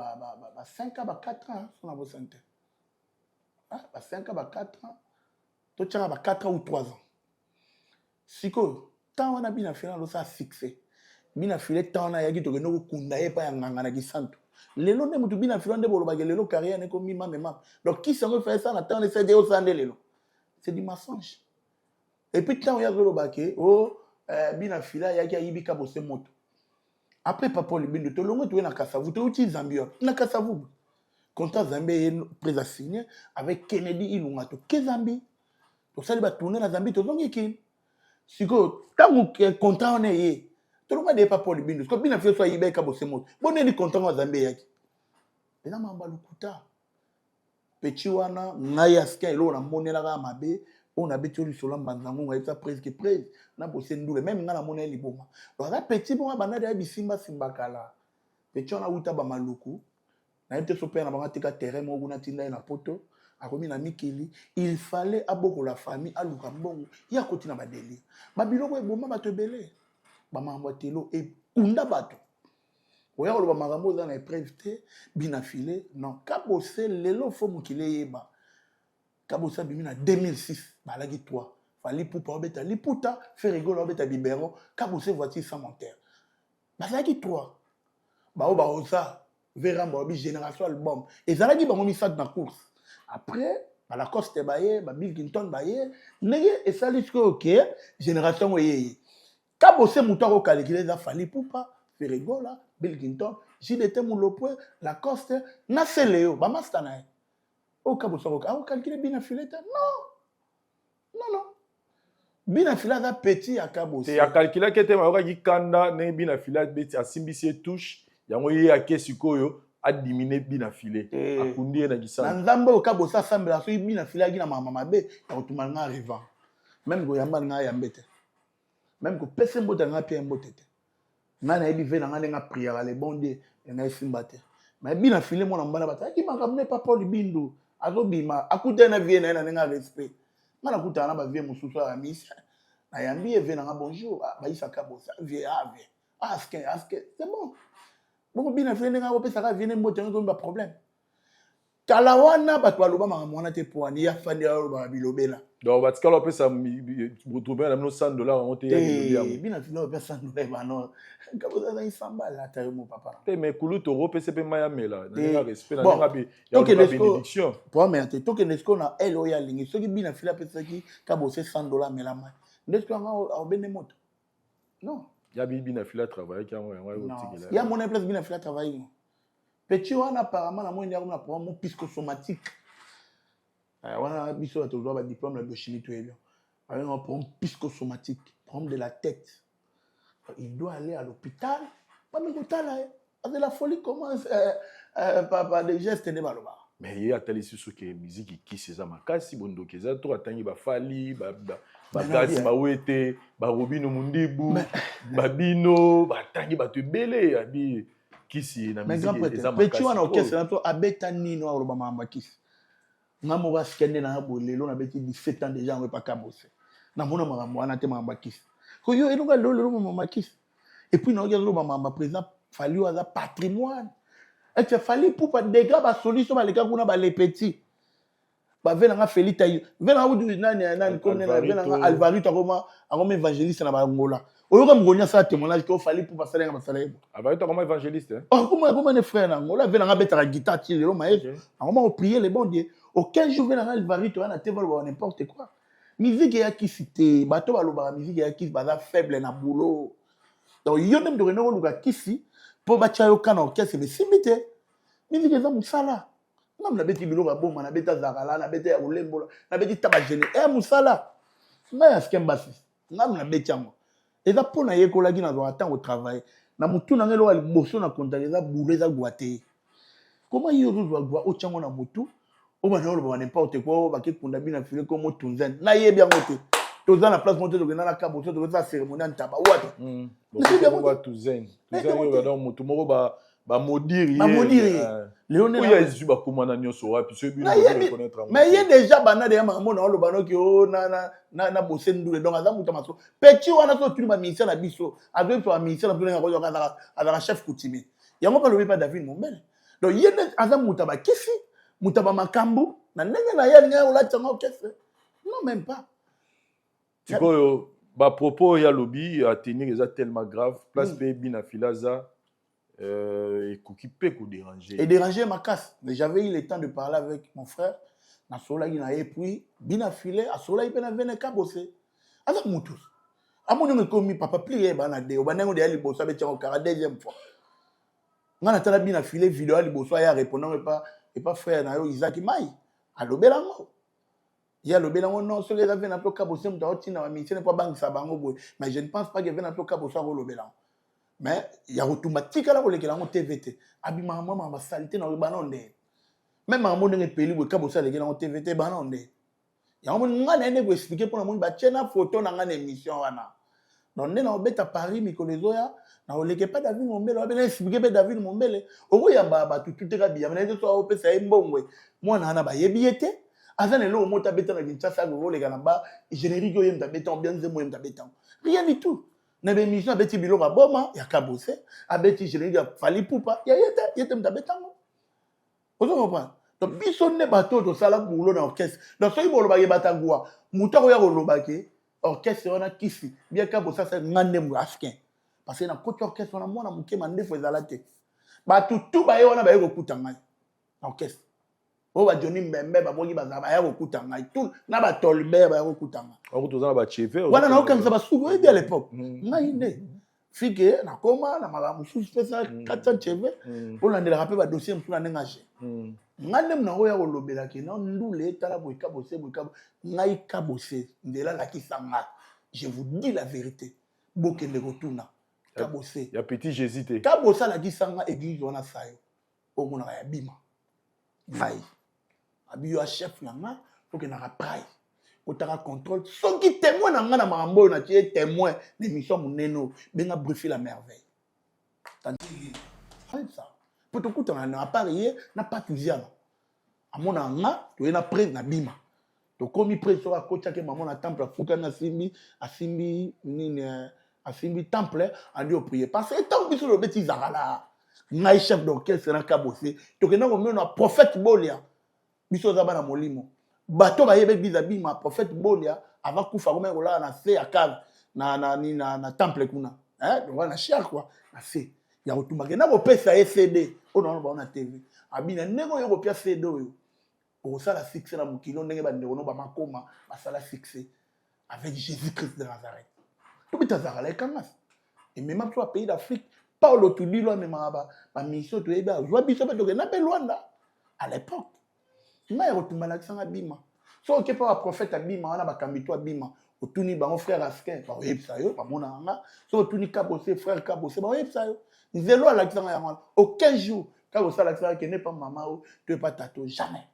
Speaker 1: 5 ans, 4 ans, on a beau santé. 5 ans, 4 ans, tu as 4 ans ou 3 ans. Si tant on a bien fait, on a fixé. Bien fait, tant on a dit que nous kundaye pas ngangana ki santo. Lelo ne mutu bien fait, on débolo bagé lelo carrière ne comme même. Donc qui s'en fait ça, on attend les CD au sandé lelo. C'est du mensonge. Et puis tant on y a le baké, oh bien fait là, il y a qui a ibika bosse moto. Après papa le bindo to longo tu na Kasavu to uti Zambia na Kasavu contrat Zambie prêt à signer avec Kennedy Ilunga to ke Zambie to sali ba tourner na Zambie to longi kin siko tangu contrat on est to longo de papa le bindo ko bina fio so yibeka bosemo bonne ni contrat wa Zambie yaki ena mamba lukuta petit wana ngai aska elo na monela ga mabe on a betu sur mbanzango ngai ta presque près na bosse ndule même ngana monela liboma donc la petit bon bana de bisimba simbakala petit on a uta ba maluku na ete so pena banga tika terrain mo guna tinda na poto akomi na mikili il fallait aboko la famille aluka mbongo ya kotina ba délire ba biloko eboma ba tebele ba mambotelo e unda bato oya ko ba magambo za na épreuve bina filé non kabose lelo fo mukile yeba Kabosa bimina 2006 balagi toi fali poupa obeta liputa fait rigolo obeta biberon kabose voiture sans moteur balagi toi ba osa vera mbobi génération album ezalagi bango misat na course après la Coste baye ba Bill Clinton baye nege esali ko OK génération oyeye kabose muto ko calculer za fali poupa fait rigolo Bill Clinton JDT Mulopwe la Coste na seleo ba mastana au Kabosaroka, au calculer bien affilé, non. Bien affilé, ça petit à Kabos.
Speaker 4: C'est à calculer que tu as dit Kanda, ne bien affilé, à Simbisi touche, il y a moyen à Kesikoyo, à diminuer bien affilé. À Kundi na Gisa.
Speaker 1: Nzambe au Kabosa semble à celui bien affilé, qui n'a pas mamabé, il y a tout le monde arrivant. Même que Yamba n'a yambete. Même que personne n'a pas pu emboter. Nana ebi ve na nga prière les bon Dieu, na simbate. Mais bien affilé, mon ambala bata, qui m'a ramené pas Paul Bindo. Azobima akuta na vie na nga respect mana kuta na ba vie mususu ya misa na yambieve na bonjour ba isa Kabosa vie ave aske c'est bon bina fene nga opesa ka vie mbote ngo ba problème kala wana ba to loba mwana te poani ya fandi ya ba bilobela
Speaker 4: donc ba tikalo opesa retrouver na $100 on te ya bilobela
Speaker 1: bina fene opesa $100 ba no Kabosa na isamba la tayo mo papa
Speaker 4: mais kulu to opesa pe maya mela na nga respect na nga bi
Speaker 1: ya
Speaker 4: bénédiction
Speaker 1: pour mais to que nesko na elo ya lingi soki bina fila pesa ki Kabosa $100 mela ma nesko nga au benemoto non
Speaker 4: ya bina fila travailler qui
Speaker 1: il y a mon place bina fila travailler petit wana apparemment na moi na programme psychosomatique wana biso to doit ba diplôme la biochimie to elio avec un programme psychosomatique problème de la tête il doit aller à l'hôpital pas me kotala avec la folie commence papa des gestes ne baloba
Speaker 4: mais il y a telle sur que musique qui c'est ça makasi bondo keza to atangi ba fali ba gasi ba wete ba robino mundibu ba bino ba tangi ba tebele abi kisi na musique des amakasi
Speaker 1: petit wana orchestre na to abeta nino aloba mamba kisi ngamo ba skende na bolelo na beti 17 ans déjà on pas Kabosa na mona mamba wana te mamba kisi ko yo eluka lolo mamba kisi et puis na regarde mamba président fali wa patrimoine et tu fali pour pas dégâts ba solution ba les gars kuna ba les petits ba venanga Felita yo venanga udu nani comme venanga Alvarito comme évangéliste na ba ngola oyo comme ngonya ça témoignage ko fali pour pas salenga ba salenga
Speaker 4: Alvarito comme évangéliste hein
Speaker 1: comment les frères na ngola venanga betara guitare ti lelo maître comment prier les bons dieux aucun jour venanga Alvarito na te vol n'importe quoi musique ya kisite bato baloba musique ya kisi baza faible na boulot donc yo même de reno luka kisi po bacha yo kana orchestre mais simite musique eza musala ngam na beti biloko aboma na beta zakala na beta ya ulembola na beti taba gene musala na ya skembasi ngam na beti yango eza pona yekolaki na zo attendre au travail na mutu na ngelo ali boso na contact eza boulot eza guate Comment il y a au Tchango na motu? Au Manon, on n'importe quoi, on va qu'il y ait filé comme au Tunzen. Na yé bien moté. Tunzen la place montée de la cabo, de la cérémonie en tabac.
Speaker 4: Bon, on va Tunzen. Tunzen, on va dans motu. Moro ba modiri.
Speaker 1: Ba modiri.
Speaker 4: Léoné. Oui, il y a beaucoup de gens qui sont
Speaker 1: mais il y a déjà banade ya mamona on le bano ki o na bosse ndule donc aza muta maso petit wana so tuli ba ministère na biso avec pour ministère na biso na la chef coutumier yango ka lobi pa David Mombele donc il y a aza muta ba kisi muta ba makambu na ndenge na ya nga ola tsango kese non même pas
Speaker 4: tiko ba propos ya lobby à tenir est tellement grave place pe bina filaza et qui peut déranger.
Speaker 1: Et déranger ma casse. Mais j'avais eu le temps de parler avec mon frère. Na sola qui n'a puis bien affilé. À sola il peut n'avoir qu'à bosser. Alors moutous. À mon nom commis papa plié banade. Au banane de aller bosser avec un cara deuxième fois. On a tellement bien affilé vidéo aller bosser à répondre et pas frère na yo Isaac Mai. À l'obelango. Il y a l'obelango non sur les affaires n'a pas qu'à bosser. M'ta oti na ministère n'est pas banque ça bango boy. Mais je ne pense pas qu'il y ait n'a pas qu'à bosser à l'obelango. Mais il y a automatique là pour les gens TVT. Abi maman ma salité na banonde. Même maman ne peli bo ka bossa les gens TVT banonde. Ya mo ngana ne go expliquer pour na mo ba tchena photo na ngana émission wana. Donc ne na obeta Paris mikolezo ya na oleke pas David Mombele ba expliquer pe David Mombele. Oko ya ba tout ka biya na zo so opesa mbongwe. Mwana na ba yebiete. Azana lo mota beta na Kinshasa go le kana ba générique yo yemta beta ambiance mo yemta beta. Rien du tout. Na bémission abeti bilo ba boma ya kabose abeti générique ya fali poupa ya yete mtabetango ozo comprendre donc biso ne bato to sala boulot na orchestre donc soki bolo ba yebatangwa mutako ya kolobake orchestre wana kisi bien kabose ça ngande mu askin parce que na côté orchestre na mwana muke mandefo ezala te ba tutu ba ye wana ba ye kokutanga orchestre o ba Johnny Mbembe ba boki ba za ba ya kokutanga tout na ba Tolbert ba ya kokutanga
Speaker 4: on to za ba cheve
Speaker 1: wana na okanisa ba sugo et à l'époque ngai nde fike na koma na malamu sous spécial 400 cheve pour la rappeler ba dossier mpuna nengaje ngande mna oya kolobela ke na ndule tala boy kabose ngai kabose ndela la kisanga je vous dis la vérité bokende kotuna kabose
Speaker 4: ya petit j'hésite
Speaker 1: kabose la kisanga église wana sayo omona ya bima vai abiyo a chef nanga faut que na raprai otaka contrôle soki témoin na nga na mambo na tie témoin l'émission moneno benga briefer la merveille tandis ça pour te kuta na appareil na patouziana amona nga to na près na bima to komi près so akocha ke maman na temple afuka na asimbi nini asimbi temple andi o prier parce que tant biso le bêtise ala ngai chef d'orchestre na kabose to ke na ko mena prophète bolia biso za bana molimo bato ba yebe bizabi ma prophète bolia avant kufa comme là na se ya cave na temple kuna donc na cher quoi na se ya otumba ke na ko pesa CD on ba na TV abina nego yo ko pia CD yo o sala fixe na mukino ndenge ba ndeko no ba makoma ba sala fixe avec Jésus-Christ de Nazareth tout bita zakala kangas et même toi pays d'Afrique Paulo Tudilo même ba mission to eba joa biso ba to na pe Luanda à l'époque ngai rotumba la kisanga bima so ke pa prophète abima wana bakambito abima otuni bango frère Askin ba oyebisa yo bamona nga so otuni kabose frère kabose ba oyebisa yo nzelo la kisanga ya mwana aucun jour kabose la kisanga ke n'est pas maman ou tu es pas tato jamais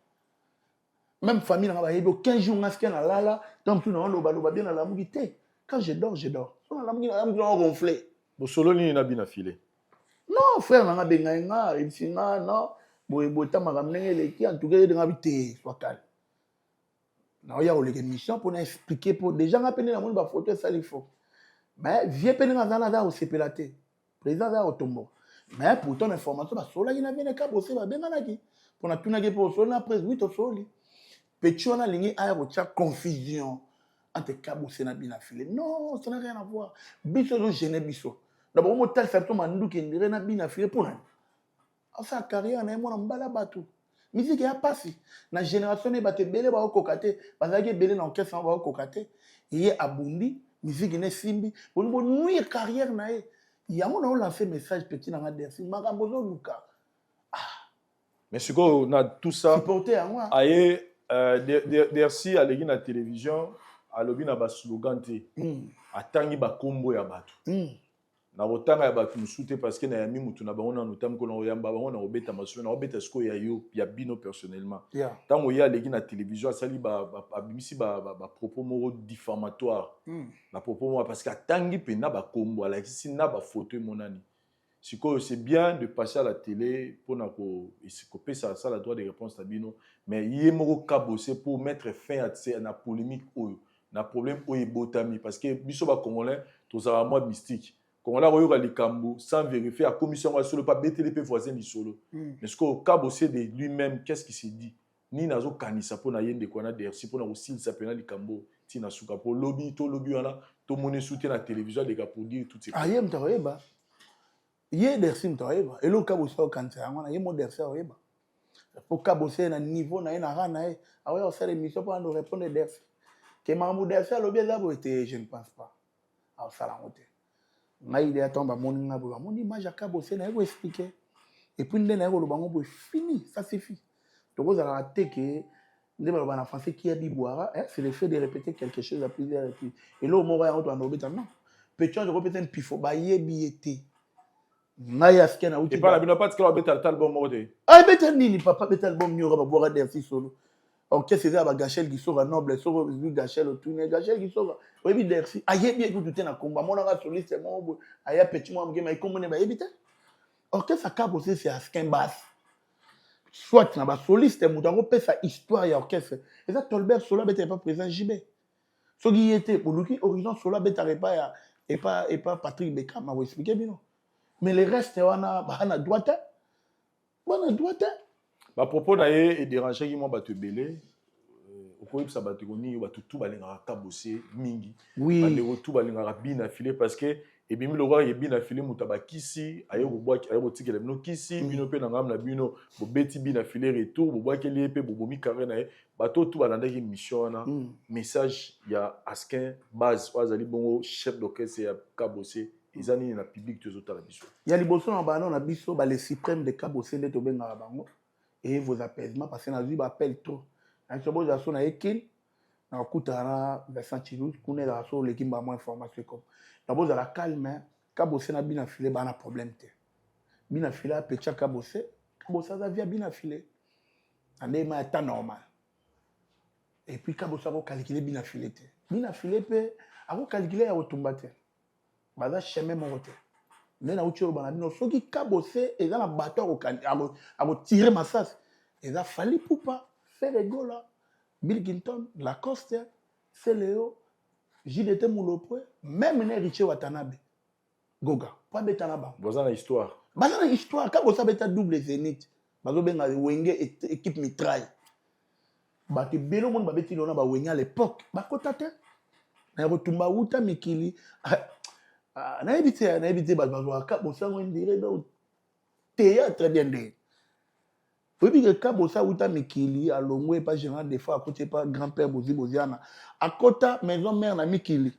Speaker 1: même famille na ba yebi aucun jour Askin na lala donc tout na loba bien na la mugité quand je dors so na la mugité gonflé
Speaker 4: bo solo ni na bina filé
Speaker 1: non frère na benga nga ibsinga non boyebota makamnenge leki en tout cas de ngabité soit calme na oya o leke mission pour expliquer pour déjà ngapene na moni ba photo ça il faut mais vie pene na za o sepelate président za o tombo mais pour ton information ba sola ina vene ka bosé ba benga naki pour na tuna ke pour sola après 8 au soli petit on a ligné a ko tia confusion entre kabosé na bina filé non ça n'a rien à voir biso do gêner biso d'abord mo tel ça to mandu ke ndire na bina filé pour na sa carrière na mona mbala batu musique ya passé na génération ne bate belé ba kokate bazaki belé na orchestre ba kokate yé abundi musique ne simbi bon nuire carrière na e ya mona on lancer message petit na ngadesi makambo zo luka
Speaker 4: mais ce qu'on a tout ça
Speaker 1: supporter à moi
Speaker 4: aye dersi à l'église na télévision à lobby na ba slogan té atangi ba kombo ya batu na rotanga ya bato musute parce que na yami mutu na bango na notam ko na oyamba bango na obeta maso na obeta sko ya yo ya bino personnellement tango ya legi na télévision asali abimisi ba propos moko diffamatoire na propos moko parce que atangi pe na ba kombo alakisi na ba photo monani sikoyo c'est bien de passer à la télé pour na ko pesa ça la droit de réponse na bino mais yé moko kabosé pour mettre fin à na polémique oyo na problème oyo botami parce que biso ba congolais tozala moi mystique Congolais oyo likambo sans vérifier la commission va sur le pas BTLP voisin du solo mais ce que kabosé de lui-même qu'est-ce qu'il s'est dit ni nazo kanisa pour na yende ko na dersi pour na aussi ça pena likambo tina suka pour lobby wana to monnaie soutien la télévision les gars pour dire tout ces
Speaker 1: ayem taoyeba yé dersi mtaoyeba et le kabosé au kanisa ngana yemo dersi oyoba pour kabosé na niveau na ina rana e awa o faire émission pour nous répondre dersi que mamou dersi lobi ezabo était je ne pense pas à sala ngote ngai de atomba moni ngabo ba moni image kabosé na ego expliquer et puis ndena ego lo bango bo fini ça suffit donc vous allez rater que ndé ba na français qui a dit boira c'est le fait de répéter quelque chose à plusieurs reprises et là au moment où on doit obéter non peut-être de répéter un pifo ba yebiété ngai askena uti
Speaker 4: et pas la bino pas que obéter album mode
Speaker 1: ah betel nini papa betel album ni ba boira dersi solo ok c'est ça ba gachel qui sera noble soro bi gachel otuné gachel qui sera oui dersi ayebi ekutu te na komba mona ga soliste mo aya petit mo ngema ikomone ba yebita ok ça kabosé c'est askin basse soit na ba soliste mutango pesa histoire ya orchestre et ça Tolbert Sola beta pas présent JB so qui était pour lui horizon Sola beta pas ya et pas Patrick Beckham m'a expliqué bien mais le reste wana bana droite
Speaker 4: ba propos na ye et déranger qui moi batu belé au quoi ça batu koni batu tout balinga kabosé mingi
Speaker 1: oui
Speaker 4: bande retour balinga bina filé parce que et bien le roi est bien affilé mutaba kisi ayo boboa ayo tikela bino kisi bino pe na ngam na bino bo beti bina filé retour boboa keli pe bobomi carré na bato tout balanda ki mission na message ya askin base wazali bongo chef d'orchestre ya kabosé izani na public tozota la biso
Speaker 1: ya liboso na bana na biso ba les suprêmes de kabosé nde to benga bango et vos apaisements parce que na zi ba appelle trop na sobo za so na ekin na kutana Vincent Chilou kuna la so l'équipe ba moins information comme d'abord à la calme kabosé na bina filé ba na problème te bina filé a pecha kabosé ça via bina filé ande ma ta normal et puis kabosé a calculer bina filé pe a calculer ya otumba te baza chemin mon côté mais na uchi ba na bino soki kabosé et dans la bateau a tirer massas et ça fallait pour pas faire rigola Bill Clinton Lacoste c'est Léo JDT Moulopwe, même ne Richie Watanabe. Goga, pas betana ba.
Speaker 4: Bazana histoire.
Speaker 1: Bazana histoire, quand vous savez ta double zénith, bazo benga wenge équipe mitraille. Ba ke belo monde ba beti lona ba wenge à l'époque, ba kotate. Na retumba uta mikili. Na ebité bazo ka bo sango ndire do théâtre bien de. Oui, que Kabosa Outa Mikili, à Longwe, pas général des fois, à côté pas grand-père Bozi Boziana. À côté, maison mère na Mikili.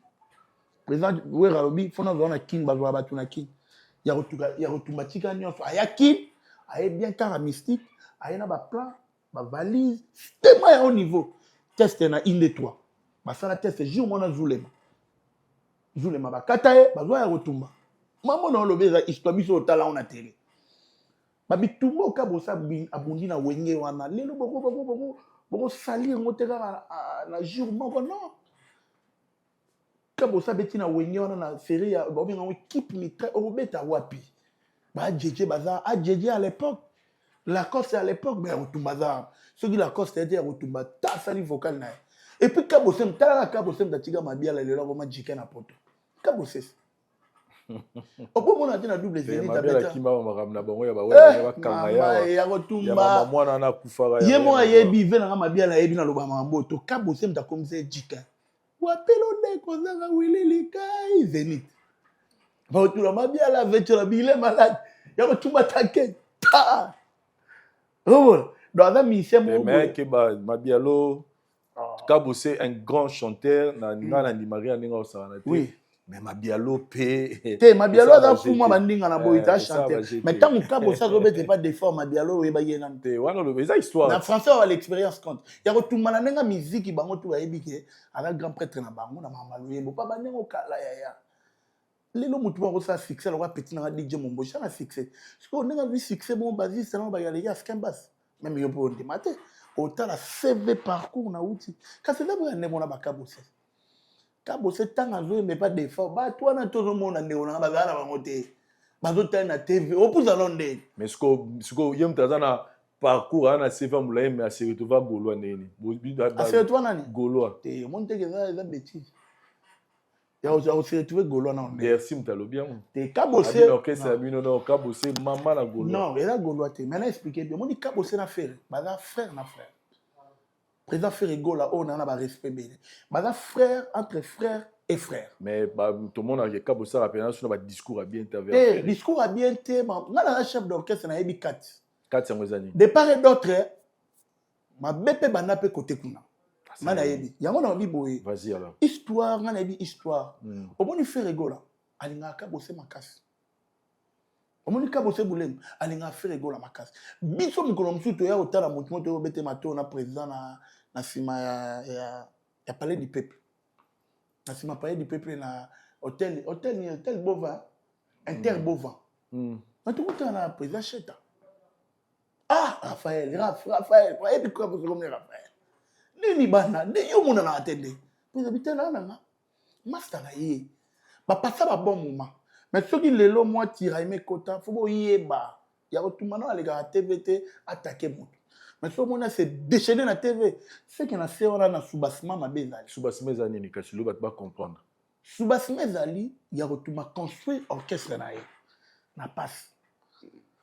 Speaker 1: Président, oui, Rabi, faut nous voir King, Bazoa Batuna King. Il y a Rotumatika Nyon, il y a King, il y a bien car mystique, il y a un plan, ma valise, c'est moi au niveau. Test na une de toi. Ma sala test, jour mon Zulema. Zulema, ba Katae, Bazoa Rotumba. Maman, on le veut, histoire, biso au talent, on a télé. Babi tumbo kabosa abundi na wenge wana lelo boko salir ngoteka na jour moko non kabosa beti na wenge wana na série ya bobi nga équipe mitre obeta wapi ba jeje baza a jeje à l'époque Lacoste à l'époque mais otumbaza ceux qui Lacoste était otumba ta sali vocal na et puis kabosa mtala kabosa mtatika mabia la lelo koma jike na poto kabosa opo mona tena double zénith
Speaker 4: tabeta kimba makamna bango ya bawe ya kanga
Speaker 1: ya kotumba
Speaker 4: mwana na kufara
Speaker 1: ye mo ayebi ve na mabia la yebi na loba mamboto kabose mta komse jika wapelo de kozanga wilili kai zénith ba otula mabia la vetura bile malade ya kotumba take ta oh dans un mission mo
Speaker 4: mais que ba mabia lo kabose un grand chanteur na ngana ni Maria ninga osana
Speaker 1: oui
Speaker 4: mais Mabialo pe
Speaker 1: te Mabialo za fuma bandinga na boita chanter mais tant que Kabosa robete pas d'effort Mabialo yeba yena
Speaker 4: te wana lo beza histoire
Speaker 1: na français on l'expérience compte ya kotumana nenga musique bango tu bayebi ke avec grand prêtre na bango na mamalo yebo pa banengo kala ya lelo mutu ba kosa succès le roi petit na DJ Mombo chana succès parce que on a vu succès bon basi c'est non ba yale ya skambas même yo pour de maté autant la CV parcours na outil quand c'est là pour ne mona ba kabose tant azo mais pas d'effort ba toi na tout le monde na on a ba na ba moté ba zo na TV au pour Londres
Speaker 4: mais ce que yem tazana parcours ana CV mulaye mais se retrouver Gaulois neni
Speaker 1: c'est toi nani
Speaker 4: Gaulois
Speaker 1: te monte que ça est bêtise ya se retrouver Gaulois na on
Speaker 4: merci mtalo bien
Speaker 1: te kabose
Speaker 4: orchestre abino no kabose mama na Gaulois
Speaker 1: non et là Gaulois te maintenant expliquer bien mon dit kabose na faire ba frère na frère président Ferrigo là on a ba respect bien ba frère entre frère et frère
Speaker 4: mais tout le monde a kabose la peine sur ba discours a bien intervenir
Speaker 1: eh discours a bien été na chef d'orchestre na ebi
Speaker 4: 4 années
Speaker 1: de part et d'autre ma bépé bana pe côté kuna mana yebi yango na bi boye
Speaker 4: vas-y alors
Speaker 1: histoire na yebi histoire omoni Ferrigo là alinga kabose makasi omoni kabose bulem alinga Ferrigo la makasi biso mukolo msuto ya otala mutu moto bete mato na président na sima ya palais du peuple na sima palais du peuple na hôtel Bovin Inter Bovin na tout na président Cheta ah Raphaël et puis quoi vous comme Raphaël nini bana de yo mona na attendre puis habiter là na master na ye ba passa ba bon moment mais ce qui lelo moi tiraime kota faut bo yeba ya otumana ale ga TVT attaquer moto mais ce moment c'est déchaîné na TV c'est que na sera na soubassement mabezali
Speaker 4: soubassement zani ni kasilo ba comprendre
Speaker 1: soubassement zali ya otuma construire orchestre na ye na passe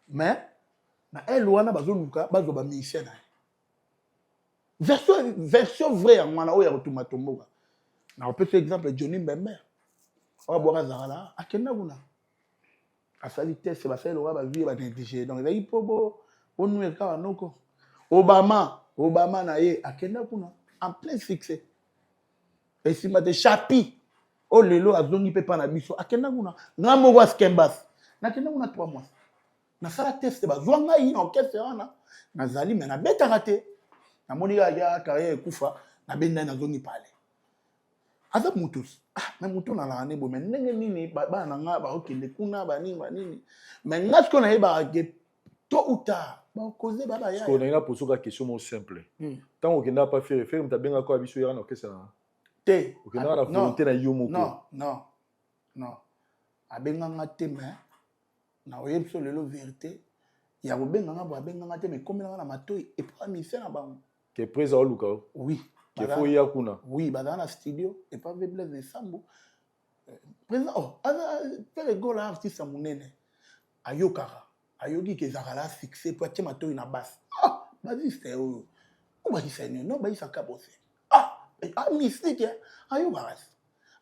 Speaker 1: mais na elwana bazoluka bazo ba musicien na version vraie en mwana oya otuma tomboka na on peut faire exemple Johnny Mbembe o boka zala akenda kuna asali test ba fait le ba vie ba négliger donc il pobo onu ka noko Obama na ye akenda kuna en plein succès et si ma de chapi o lelo azongi pe pa na biso akenda kuna ngamo kwa skembas na kenda kuna 3 mois na sala test ba zwanga yi na orchestre wana na zali mais na beta raté na moni ya carrière kufa na benda na zongi pale aza mutus mais mutu na la ne bo mais ndenge nini ba na nga ba okende kuna ba nini mais ngasko na yeba ke tôt ou tard ba causer baba ya
Speaker 4: parce qu'on a une posé la question mon simple tant qu'on n'a pas fait faire bien quoi biso ya na orchestre
Speaker 1: te
Speaker 4: on a la volonté na yo moko
Speaker 1: non abenganga te mais na oyebso lelo vérité ya kobenganga bo abenganga te mais komela na matoi et pas mission na bango
Speaker 4: que présent luka
Speaker 1: oui
Speaker 4: que faut ya kuna
Speaker 1: oui ba dans la studio et pas Blaise de Sambo présent faire go la artiste munene ayokara ayoki ke zakala succès pour tia matoi na basse vas-y c'est o ba isene non ba isaka bosse mystique ayokara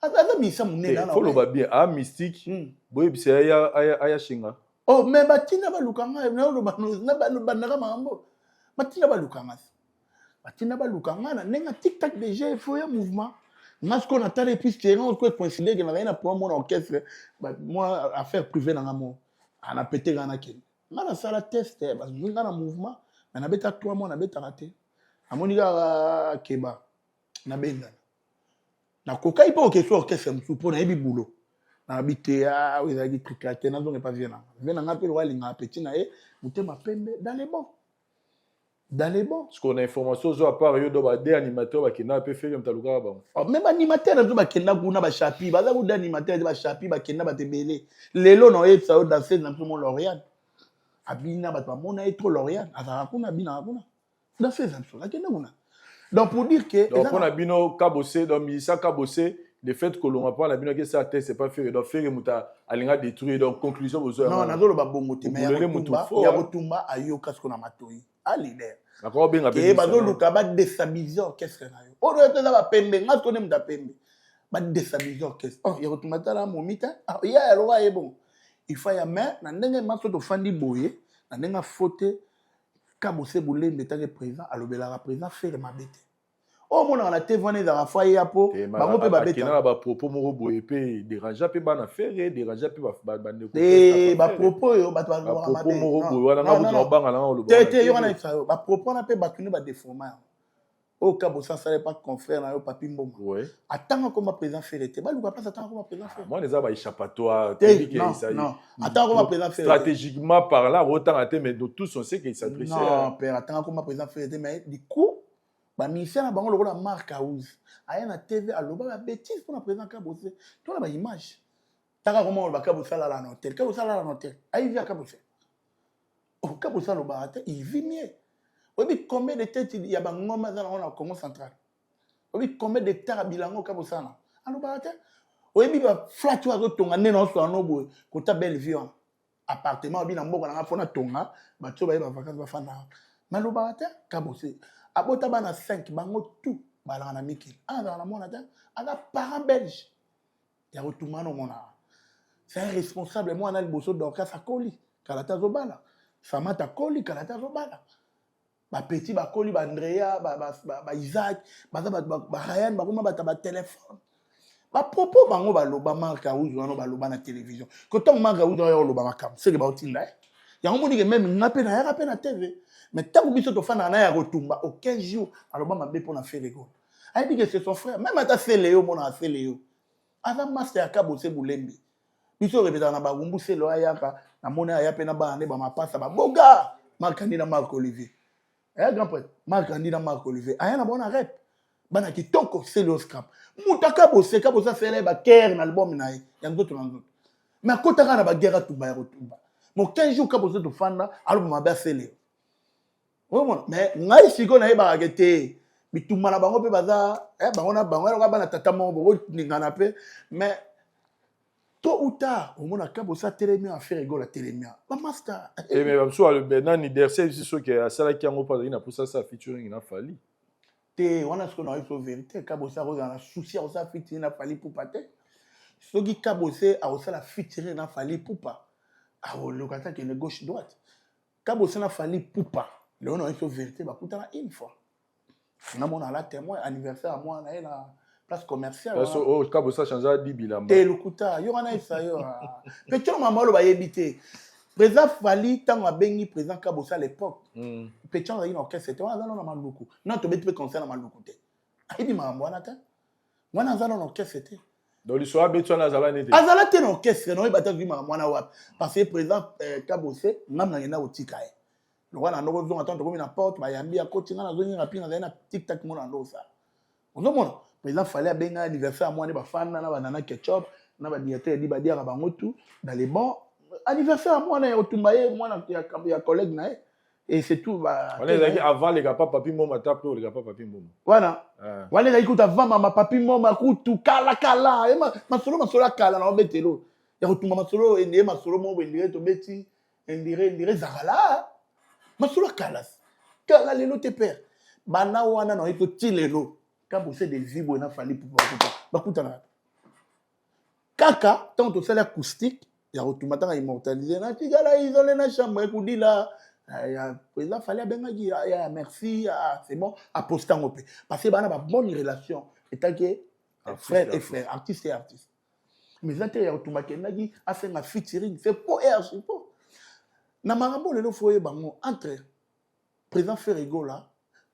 Speaker 1: aza misa munene na
Speaker 4: faut le ba bien mystique boye bise aya shinga
Speaker 1: oh mais batina balukanga na lo banaka mambo batina balukanga na nenga tic-tac déjà il faut un mouvement moi ce qu'on attend les pistes terrain on peut considérer que na pour mon orchestre moi affaire privée na ngamo ana pété gana ken na sala test bazunga na mouvement mais na beta 3 mois na beta raté amoni ga keba na benga na kokai po ke so orchestre msupo na yebi boulot na bité ezaki tricate na zonge pas viena nga pe wali nga petit na e mutema pembe dans les bons
Speaker 4: parce qu'on a information zo à part yo do ba des animateurs ba kina pe faire mtaluka ba
Speaker 1: même animateur na zo ba kenda kuna ba chapi ba za ku animateur ba chapi ba kenda ba tebele lelo no e ça danser na mon L'Oréal abina ba mona e trop L'Oréal azara kuna bina kuna danser ça la kenda kuna donc pour dire que
Speaker 4: donc on a bino kabosé donc musicien kabosé le fait que l'on apprend la bino que ça test c'est pas fait donc faire muta alinga détruire donc conclusion besoin
Speaker 1: non na zo ba bongo te mais ya botumba ayoka ce qu'on a matoi a leader
Speaker 4: d'accord bien
Speaker 1: ke bazo luka ba déstabiliser orchestre na yo o do teza ba pembe nga ko ne mda pembe ba déstabiliser orchestre oh ya botumba tala momita ya lo wa bon il faut ya mais na ndenge maso to fandi boye na ndenge faute kabose bulembe tange président alobela président faire mabete oh mon na te vone za fa ya po bango pe ba beta
Speaker 4: na ba propos moko boye pe déranger pe ba na faire déranger pe ba ndeko
Speaker 1: ba propos yo ba to ba
Speaker 4: propos moko boye wana na banga na lo
Speaker 1: te yo na ba propos na pe ba tuni ba déformer au Kabosa ça n'est pas confrère na yo papi mbongo
Speaker 4: Ouais.
Speaker 1: attends comme président Ferreté ba luka pas attends comme président Ferreté
Speaker 4: Moi, les a échappatoire.
Speaker 1: non attends comme président Ferreté
Speaker 4: Stratégiquement parlant, autant à mais nous tous on sait qu'il s'adressait.
Speaker 1: non père attends comme président Ferreté mais du coup ba ministère na bango lokola Marc Aouz aya na TV aloba ba bêtise pour le président Kabosa to na ba image taka comment ba Kabosa la na hôtel Kabosa la na hôtel ay via Kabosa au Kabosa lo ba il vit mieux. Oui, combien de têtes il y a dans le Congo central? Oui, combien de terres à Bilango Kabosana? Alors, oui, flat tu as ton année non soit noble, quand tu as belle vie, appartement, Bilango, on a fait un tonga, bah tu vas y avoir vacances, va faire un. Mais le barate, Kabosé. À Botabana 5, bango tout, balana Miki. Ah, dans la monade, à la parent belge. Il y a retourné au monde. C'est un responsable, moi, on a le bosso d'Orca, ça colle, Kalata Zobala. Samata colle, Kalata Zobala. Ba petit ba koli ba Andrea ba Isaac ba Ryan ba kuma ba téléphone ba propos bango ba loba marka uzu wana ba loba na télévision ko tant marka uzu yo loba makam c'est que ba otinda ya ngomoni que même ngape na ya na TV mais tant biso to fana na ya retumba au 15 jours aloba mabe pour na faire ego a dit que c'est son frère même ata fait Léo mona fait Léo ava master ya Kabose Bulembi biso répéta na ba gumbu c'est lo ayaka na mona ya pe na ba ne ba mapasa ba boga marka ni na Marc Olivier. Eh, grand prêtre, Marc Andina Marc Olivier. Aya na bon arrête. Bana ki toko c'est le scrap. Mutaka bosse Kabosa fait ba guerre na album na ye. Yango to nango. Mais kota kana ba guerre to ba rotumba. Mo 15 jours Kabosa to fanda album ma ba fele. Vraiment, mais ngai siko na ye ba agete. Bituma na bango pe baza bango na bango ka bana tata mo bo ningana pe mais tôt ou tard, au moins, Kabosa télémia a fait rigoler la télémia. Ma master.
Speaker 4: Et mais même soit le Bénin anniversaire ici ce que ça là qui a mon padre il pour ça featuring il a fallu.
Speaker 1: Te on a ce qu'on a eu sur vérité Kabosa dans la souci on ça featuring a fallu pour pas te. Ce qui Kabosa a aussi la featuring a fallu pour pas. Ah le kata qui est gauche droite. Kabosa a fallu pour pas. Le on a eu sur vérité bah pourtant une fois. On a mon à la témoin anniversaire à moi on a place commerciale.
Speaker 4: Parce que Kabosa changea 10 bilamba.
Speaker 1: Et le kuta, yo wana isa yo. Petit maman lo ba yebité. Président Fali tant a bengi président Kabosa à l'époque. Petit on a une orchestre, c'était on a dans Maluku. Non to bete concert na Maluku te. Ai di maman wana ta. Wana za dans orchestre c'était.
Speaker 4: Donc l'histoire betu na zala nete.
Speaker 1: Azala te na orchestre no bata vi maman wana wa parce que président Kabosa ngam na ngena otika e. Le wana ndoko zonga tant to komi na porte ba yambi akoti ngana zongi na pina na tic tac mona ndo ça. Ozo mona président fallait benga anniversaire à moi ne ba fana na banana ketchup na ba directeur di ba dia ba ngotu dans les bons anniversaire à moi na otumbaye moi na ya collègue na et c'est tout ba
Speaker 4: on est avant les gars papi moma tape les gars papi moma
Speaker 1: voilà wale ga ikuta vama ma papi moma kutu kala e masolo kala na obetelo ya otumba masolo ende masolo mo bendire to beti endire zakala masolo kala lelo te père bana wana na iko tilelo Kabosa des vibres na fali pour bakutana kaka tant to sala acoustique ya retumata immortaliser na tigala isolé na chambre kudila ya président fallait benga ya merci c'est bon aposta ngopé parce que bana ba bonne relation étant que frère et frère artiste et artiste mais là ya retumba kenagi a fait ma featuring c'est pour c'est pour na marambo le foyer bango entre président Ferregola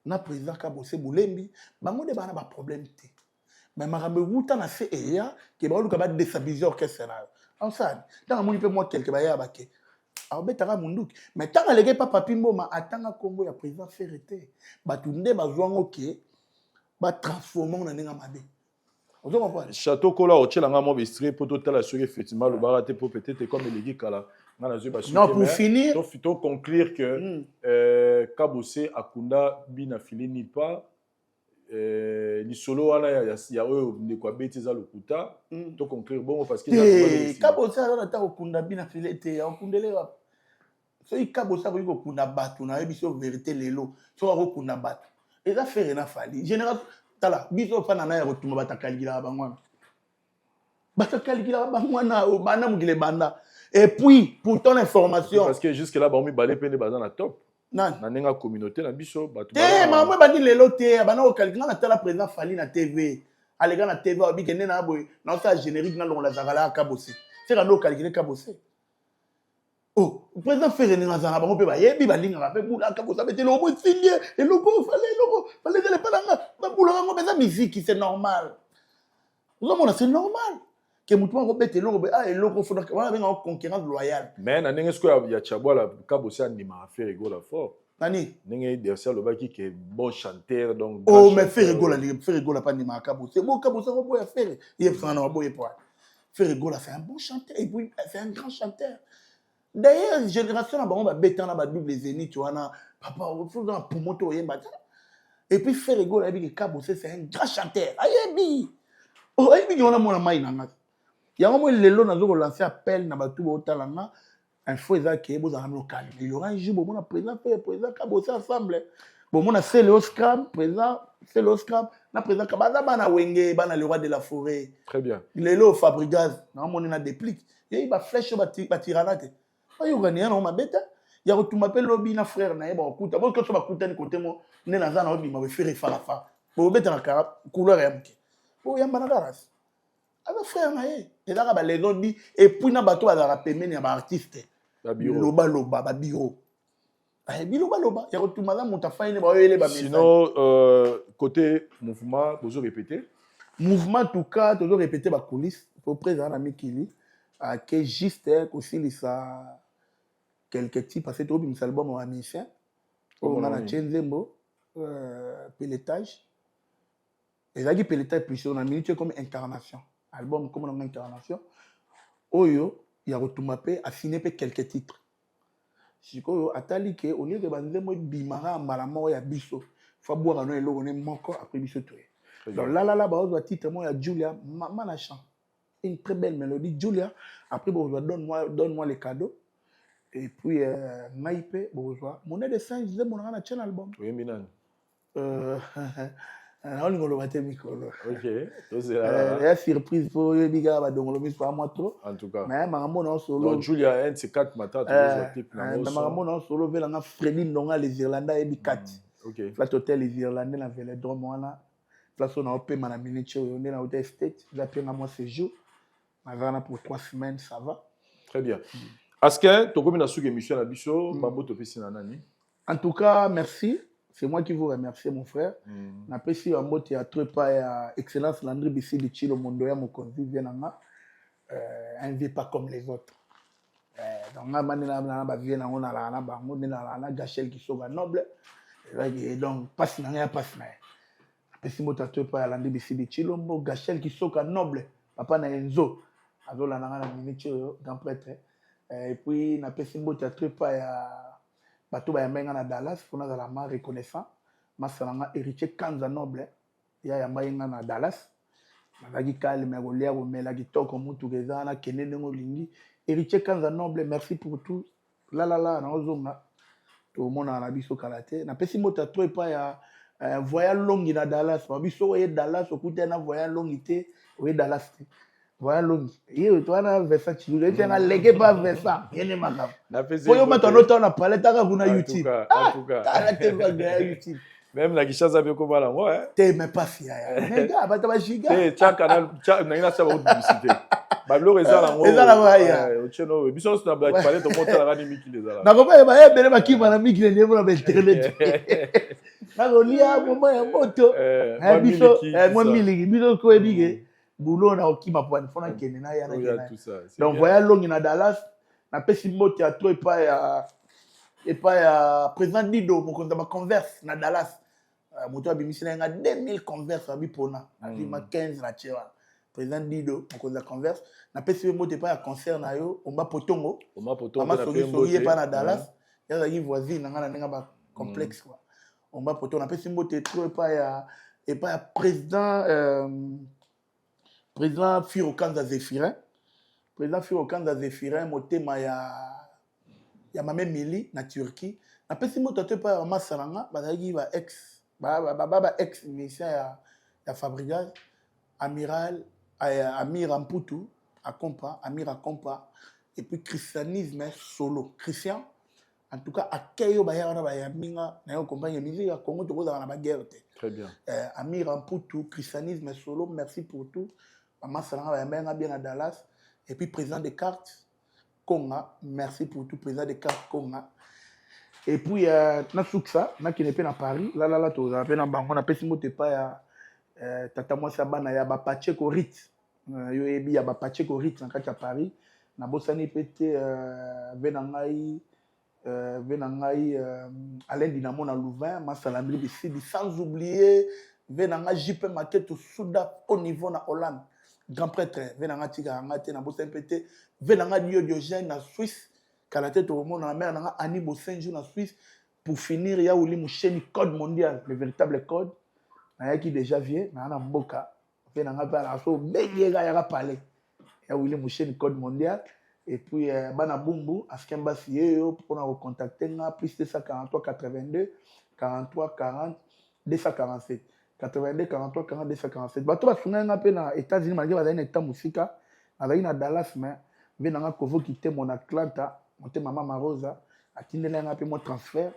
Speaker 1: na président Kabosa Bulembi bango de bana ba problème te mais marambe wuta na fait eya ke ba luka ba déstabiliser orchestre na en ça dans mon peu moi quelque ba ya baké abetaka munduki mais tant alege pa papi mboma atanga kombo ya président Ferreté batunde bazwango ke ba transformer na ninga mabe ozo comprendre
Speaker 4: château kola o tchelanga mo bistré pour total assurer effectivement le baraté pour peut-être comme elegi kala
Speaker 1: non pour finir
Speaker 4: faut conclure que Kabosa akunda bina filini pas ni solo wana ya o ne kwa betiza lokuta to conclure bon parce que
Speaker 1: Kabosa ala ta okunda bina filete ya okundele wa so Kabosa ko yiko kunda batu na biso vérité lelo so ko kunda batu eza faire na fali général tala biso fana na ya rotuma batakaligila bangwana o bana mugile banda. Et puis, pour ton information.
Speaker 4: Parce que jusque là, on balé peine bazan na top.
Speaker 1: Non.
Speaker 4: Na nenga communauté na biso batu.
Speaker 1: Maman bandi lelo te, bana o kalkina na tala président Fali na TV. Alega na TV obi kende na boy. Na ça générique na long la zakala Kabosa. C'est quand on calculer Kabosa. Oh, président Ferrening azana bango pe ba yebi ba linga pe bula ka ko sabete lo mo sinye et logo fallait les palanga ba bula ngo beza musique c'est normal c'est normal que mutuwa ko bete logo ah et logo faut wana benga concurrence loyale
Speaker 4: mais na ndenge sko ya Chabwala ka bossa ndima faire rigola fort
Speaker 1: nani
Speaker 4: ndenge derrière le baki qui est bon chanteur donc
Speaker 1: oh mais faire rigola pas ndima ka bossa bon ka bossa ko boya faire il faut na boye point faire rigola c'est un bon chanteur et puis c'est un grand chanteur. D'ailleurs, génération là, on va bêter dans la double zénith, tu vois, papa, on fait dans pour moto et puis faire rigoler avec les câbles, c'est un grand chanteur. Ayebi, oh ayebi, on a mon amai nanga. Il y a un moment les lots nous lancé appel na batu au talanga, un faux exact qui est beau dans le local. Il y aura un jour, bon, on a présent câble ensemble. Bon, on a fait le scram, présent, c'est le scram, na présent kabada bana wenge, bana le roi de la forêt.
Speaker 4: Très bien.
Speaker 1: Les lots fabricaz, na on a des plics. Il y a une flèche batiranate. Il y a un bête. Il y a un m'appelle lobby na frère na yeba okuta. Parce que ça va coûter ni côté mo ne na za na obi ma faire falafa. Pour bête na cara couleur yamke. Pour yamba na garas. Avec frère na ye. Et là ba les lobby et puis na bato ba la paiement ya ba artiste.
Speaker 4: Ba bureau.
Speaker 1: Loba ba bureau. Ah loba. Il y a un madame monta faine ba yele ba message.
Speaker 4: Sinon côté mouvement, vous répéter.
Speaker 1: Mouvement tout cas, toujours répéter ba coulisses pour présent na Mikili. Que juste aussi ça quelques types parce que tout un album en musicien on a Chenzembo Pélétage et là qui Pélétage plus on a minute comme incarnation album comme on a incarnation oyo il y a retomapé affiné quelques titres sikoyo atali ke au lieu de banzemo bimara malamo ya biso faut boire no elo on est moko après biso tout donc là ba titre moi ya Julia Manachan une très belle mélodie Julia après bon donne-moi les cadeaux et puis Maïpe bonjour monnaie de singe je mon na channel album
Speaker 4: oui minan
Speaker 1: on ngolo bate mikolo
Speaker 4: OK to c'est là
Speaker 1: surprise pour biga ba dongolo mis pas moi trop
Speaker 4: en tout cas
Speaker 1: mais marambo na solo
Speaker 4: donc Julia un c'est 4 matin tu type
Speaker 1: na marambo na solo vela na Freddy Ndonga les Irlandais et bi4
Speaker 4: OK
Speaker 1: place hôtel les Irlandais na Vélodrome wana place on a opé mana minute on est na hôtel state la pena moi séjour pour 3 semaines, ça va.
Speaker 4: Très bien. Est-ce que tu as commis une émission à Bisso, Bambo Topesi Nanani?
Speaker 1: En tout cas, merci. C'est moi qui vous remercie, mon frère. Je apprécie un mot théâtre par Excellence Landry Bissi de Chilo Mondoya, mon convive, un vie pas comme les autres. Donc, on a Gachel qui sauve noble. Donc, passe n'a pas de apprécie mot théâtre par Landry Bissi de Chilo, Gachel qui sauve noble. Papa na Enzo. Azola na minute grand prêtre et puis na pesi mbote atrepa ya bato ba yamenga na Dallas fona za la ma reconnaissant masalanga héritier Kanza noble ya yamenga na Dallas bazaki calme golia go mela kitoko mutu keza na kenene ngolingi héritier Kanza noble merci pour tout la na ozonga to mona na biso kalate na pesi mbote atrepa ya voyage long na Dallas ba biso oye Dallas okuta na voyage long ité oye Dallas voilà long et toi na versa tu le tiens à léguer pas versa yene makam poyo mata no ta na paleta ka kuna YouTube
Speaker 4: en tout cas
Speaker 1: ala te va YouTube
Speaker 4: même la Kishaza be ko bala moi
Speaker 1: te me pas fia ya gars ba ta ba giga
Speaker 4: te cha canal cha na ina sa ba publicité ba blo reza la ngo
Speaker 1: eza la ba ya
Speaker 4: ocheno biso na black palette to monta la rani miki les ala
Speaker 1: na ko ba ba bere ba ki bana miki ne na ba internet na ko lia mo ya moto biso mo miliki biso ko ebige boulot na okima pour fona kene na ya na donc voyage long na Dallas na pesi mbote ya trop et pas président Dido mon konza ba Converse na Dallas moto abimisi na 2000 Converse abi pona abima 15 na chewa président Dido mon konza Converse na pesi mbote pas ya concert na yo omba potongo
Speaker 4: na
Speaker 1: pembo pas na Dallas ya yi voisine nga na nga ba complexe quoi omba potongo na pesi mbote trop et pas président Firo Kanza Zéphirin. Président Firo Kanza Zéphirin, motema ya mame Mili na Turquie. Na pesi moto te pa masalanga bazaki ba ex ministère ya Fabrigaz amiral Amir Amputu Amir Akompa et puis christianisme solo christian en tout cas akeyo ba ya ba ya minga na yo compagnie musique ya Congo to na ba guerre.
Speaker 4: Très bien.
Speaker 1: Amir Amputu christianisme solo merci pour tout. Maman Salanga va bien à Dallas et puis président des cartes Konga, merci pour tout président de CAF Konga. Et puis, na Souksa, na qui n'est pas à Paris, là, tu as appelé on a pessimé pas tata moi sabana ya ba Pacheco Ritz. Yo ebi ya ba Pacheco Ritz en à Paris. Na bosani pété venangai Alain Dinamo na Louvain, Massalamri Bissidi, sans oublier venanga JP Maquette au Souda au niveau na Hollande. Grand prêtre, venanga Tiga Angate na bosani pété, venanga Diogène na Suisse. La tête au monde, on a mis Annie Bossenjou en Suisse pour finir. Il y a eu le code mondial, le véritable code. Il y a qui déjà vient, il y a un boka. Il y a un parler. Il y a eu le code mondial. Et puis, Bana Bumbu, à ce qu'on va pour nous contacter, plus 243 82 43 40 247. 82 43 40 247. Bah, tu vas souvenir un peu dans les États-Unis, malgré qu'il y a un état musique. Il y a Dallas, mais il y a un Kovo qui était mon Atlanta. Monte maman Marosa a tindé un peu mon transfert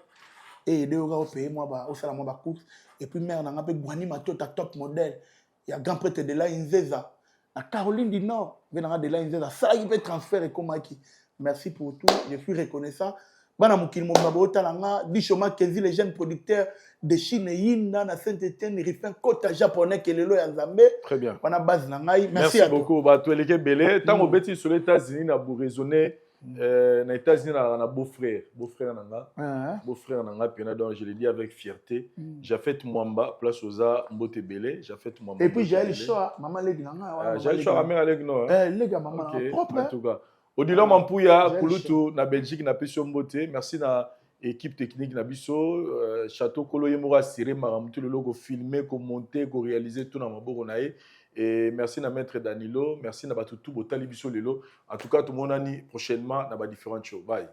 Speaker 1: et aider au pays moi au salaire moi course et puis mère n'a pas Guani Mato ta top modèle il y a grand prêtre de la Inzeza la Caroline du Nord venant de la Inzeza ça il peut transférer comme qui merci pour tout je suis reconnaissant bana mukil mo babo talanga bishoma kezi les jeunes producteurs de Chine yinda na Saint-Étienne rifin kota japonais que lelo ya Nzambe
Speaker 4: très bien
Speaker 1: on a base na ngai
Speaker 4: merci beaucoup ba to eleke belé tant au beti sur les États-Unis na bu raisonner na États-Unis na beau-frère nanga pena donc je le dis avec fierté Jafet Mwamba place oza Mbote Belé Jafet Mwamba
Speaker 1: et puis j'ai le choix maman legi nanga
Speaker 4: j'ai le choix mère legi non
Speaker 1: lega maman propre
Speaker 4: en tout cas Odilo Mampuya Kulutu na Belgique na Pesio Mbote merci na équipe technique na biso Château Kolo Yemora Siré Maramutu le logo filmer ko monter ko réaliser tout na maboko nae. Et merci à Maître Danilo, merci à tout Botali Biso Lelo. En tout cas, tout le monde a dit prochainement dans différentes choses. Bye.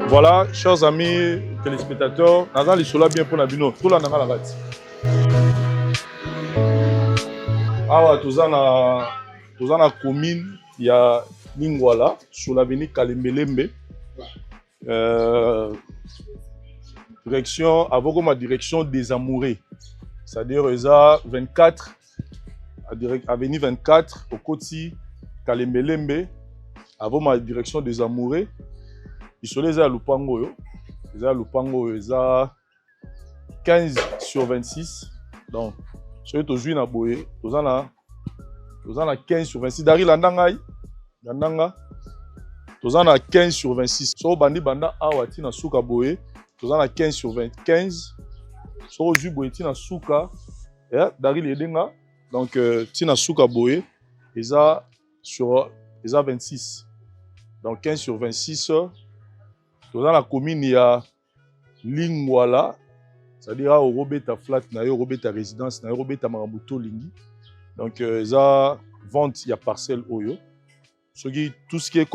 Speaker 4: Voilà, chers amis téléspectateurs, nous allons les bien pour la bino. Tout là, nous allons la gâte. Ah, tous dans la commune, il y a Lingwala, sur l'avenue Kalembelembe. Direction, avant ma direction des Amourés. C'est-à-dire, il y a 24, avenue 24, au côté Kalembelembe, avant ma direction des Amourés. Ils sont les Lupango, ils ont 15 sur 26. Donc, je suis toujours na boye, ils ont 15 sur 26. Dari landanga, ils ont 15 sur 26. So bandi banda awati na suka boye, ils ont 15 sur 25. So ju boye ti na suka, dari ledenga. Donc, ti na suka boye, ils ont 26. Donc 15 sur 26. Dans la commune, il y a Lingwala, c'est-à-dire au Robeta Flat, au Robeta Résidence, au Robeta Marambuto Lingi. Donc, il y a vente, il y a parcelle Oyo. Tout ce qui est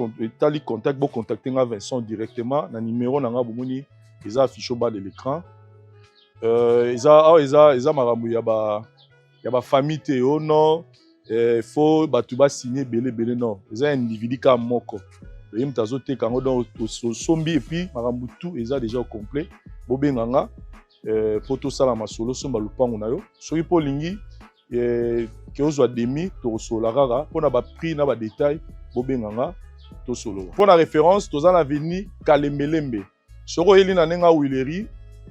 Speaker 4: contact, vous contactez Vincent directement. Le numéro, il y a affiché au bas de l'écran. Il y a famille Théo, non. Il faut signer Belé, non. Il y a un individu qui a moko. Il y a un sombi et puis Marambutu est déjà au complet. Bobenganga, photo salama solo, somba lupango na yo. Soki po lingi, que ozwa demi, to sola rara, pour na ba prix na ba détail, bobenganga, to solo. Pour la référence, to za na avenue Kalembelembe. Soro eli na nenga Wileri,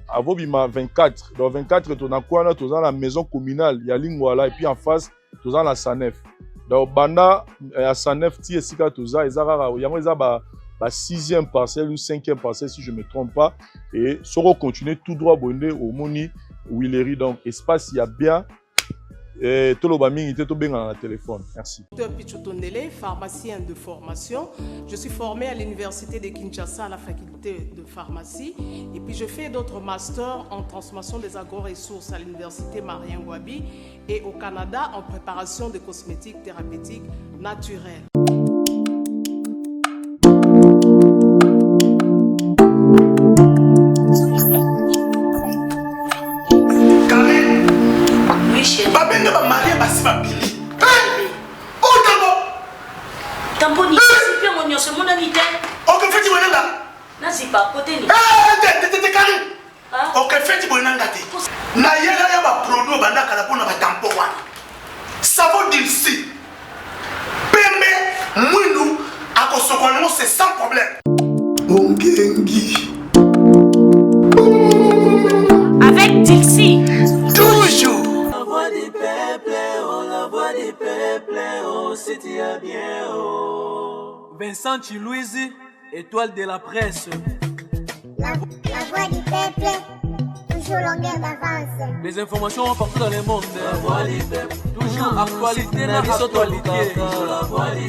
Speaker 4: avobima 24. Dans 24, to na kwana, to za na maison communale, ya Lingwala, et puis en face, to za na Sanef. Donc, banda à 109 ti esika toza ezara yango eza ba 6e parcelle ou 5e parcelle si je me trompe pas et soro continuer tout droit bonde au moni Wileri donc espace il y a bien tout le mingi te to benga na téléphone. Merci.
Speaker 7: Dr Pichotondele, pharmacien de formation. Je suis formé à l'université de Kinshasa à la faculté de pharmacie et puis je fais d'autres masters en transformation des agro-ressources à l'université Marien Ngouabi et au Canada en préparation de cosmétiques thérapeutiques naturelles.
Speaker 1: babenge bamarie basi babili otango
Speaker 8: tamponi sipe mo nyonso monani te
Speaker 1: okefeti bonanga
Speaker 8: nasipa kote ni
Speaker 1: te kari okefeti bonanga te na yela ya baproduit obandaka na mpona batampo wana savon d'ilsi pembe mwindu akosokola nango c'est sans problème ongengi
Speaker 8: avec Dixie
Speaker 1: toujours.
Speaker 5: La voix du peuple, oh, la voix du peuple, oh, c'était bien, oh. Vincent Chilouizi, étoile de la presse.
Speaker 6: La voix du peuple, toujours longueur d'avance.
Speaker 5: Les informations partout dans le monde. La voix du peuple, toujours actualité, la actualité. La voix du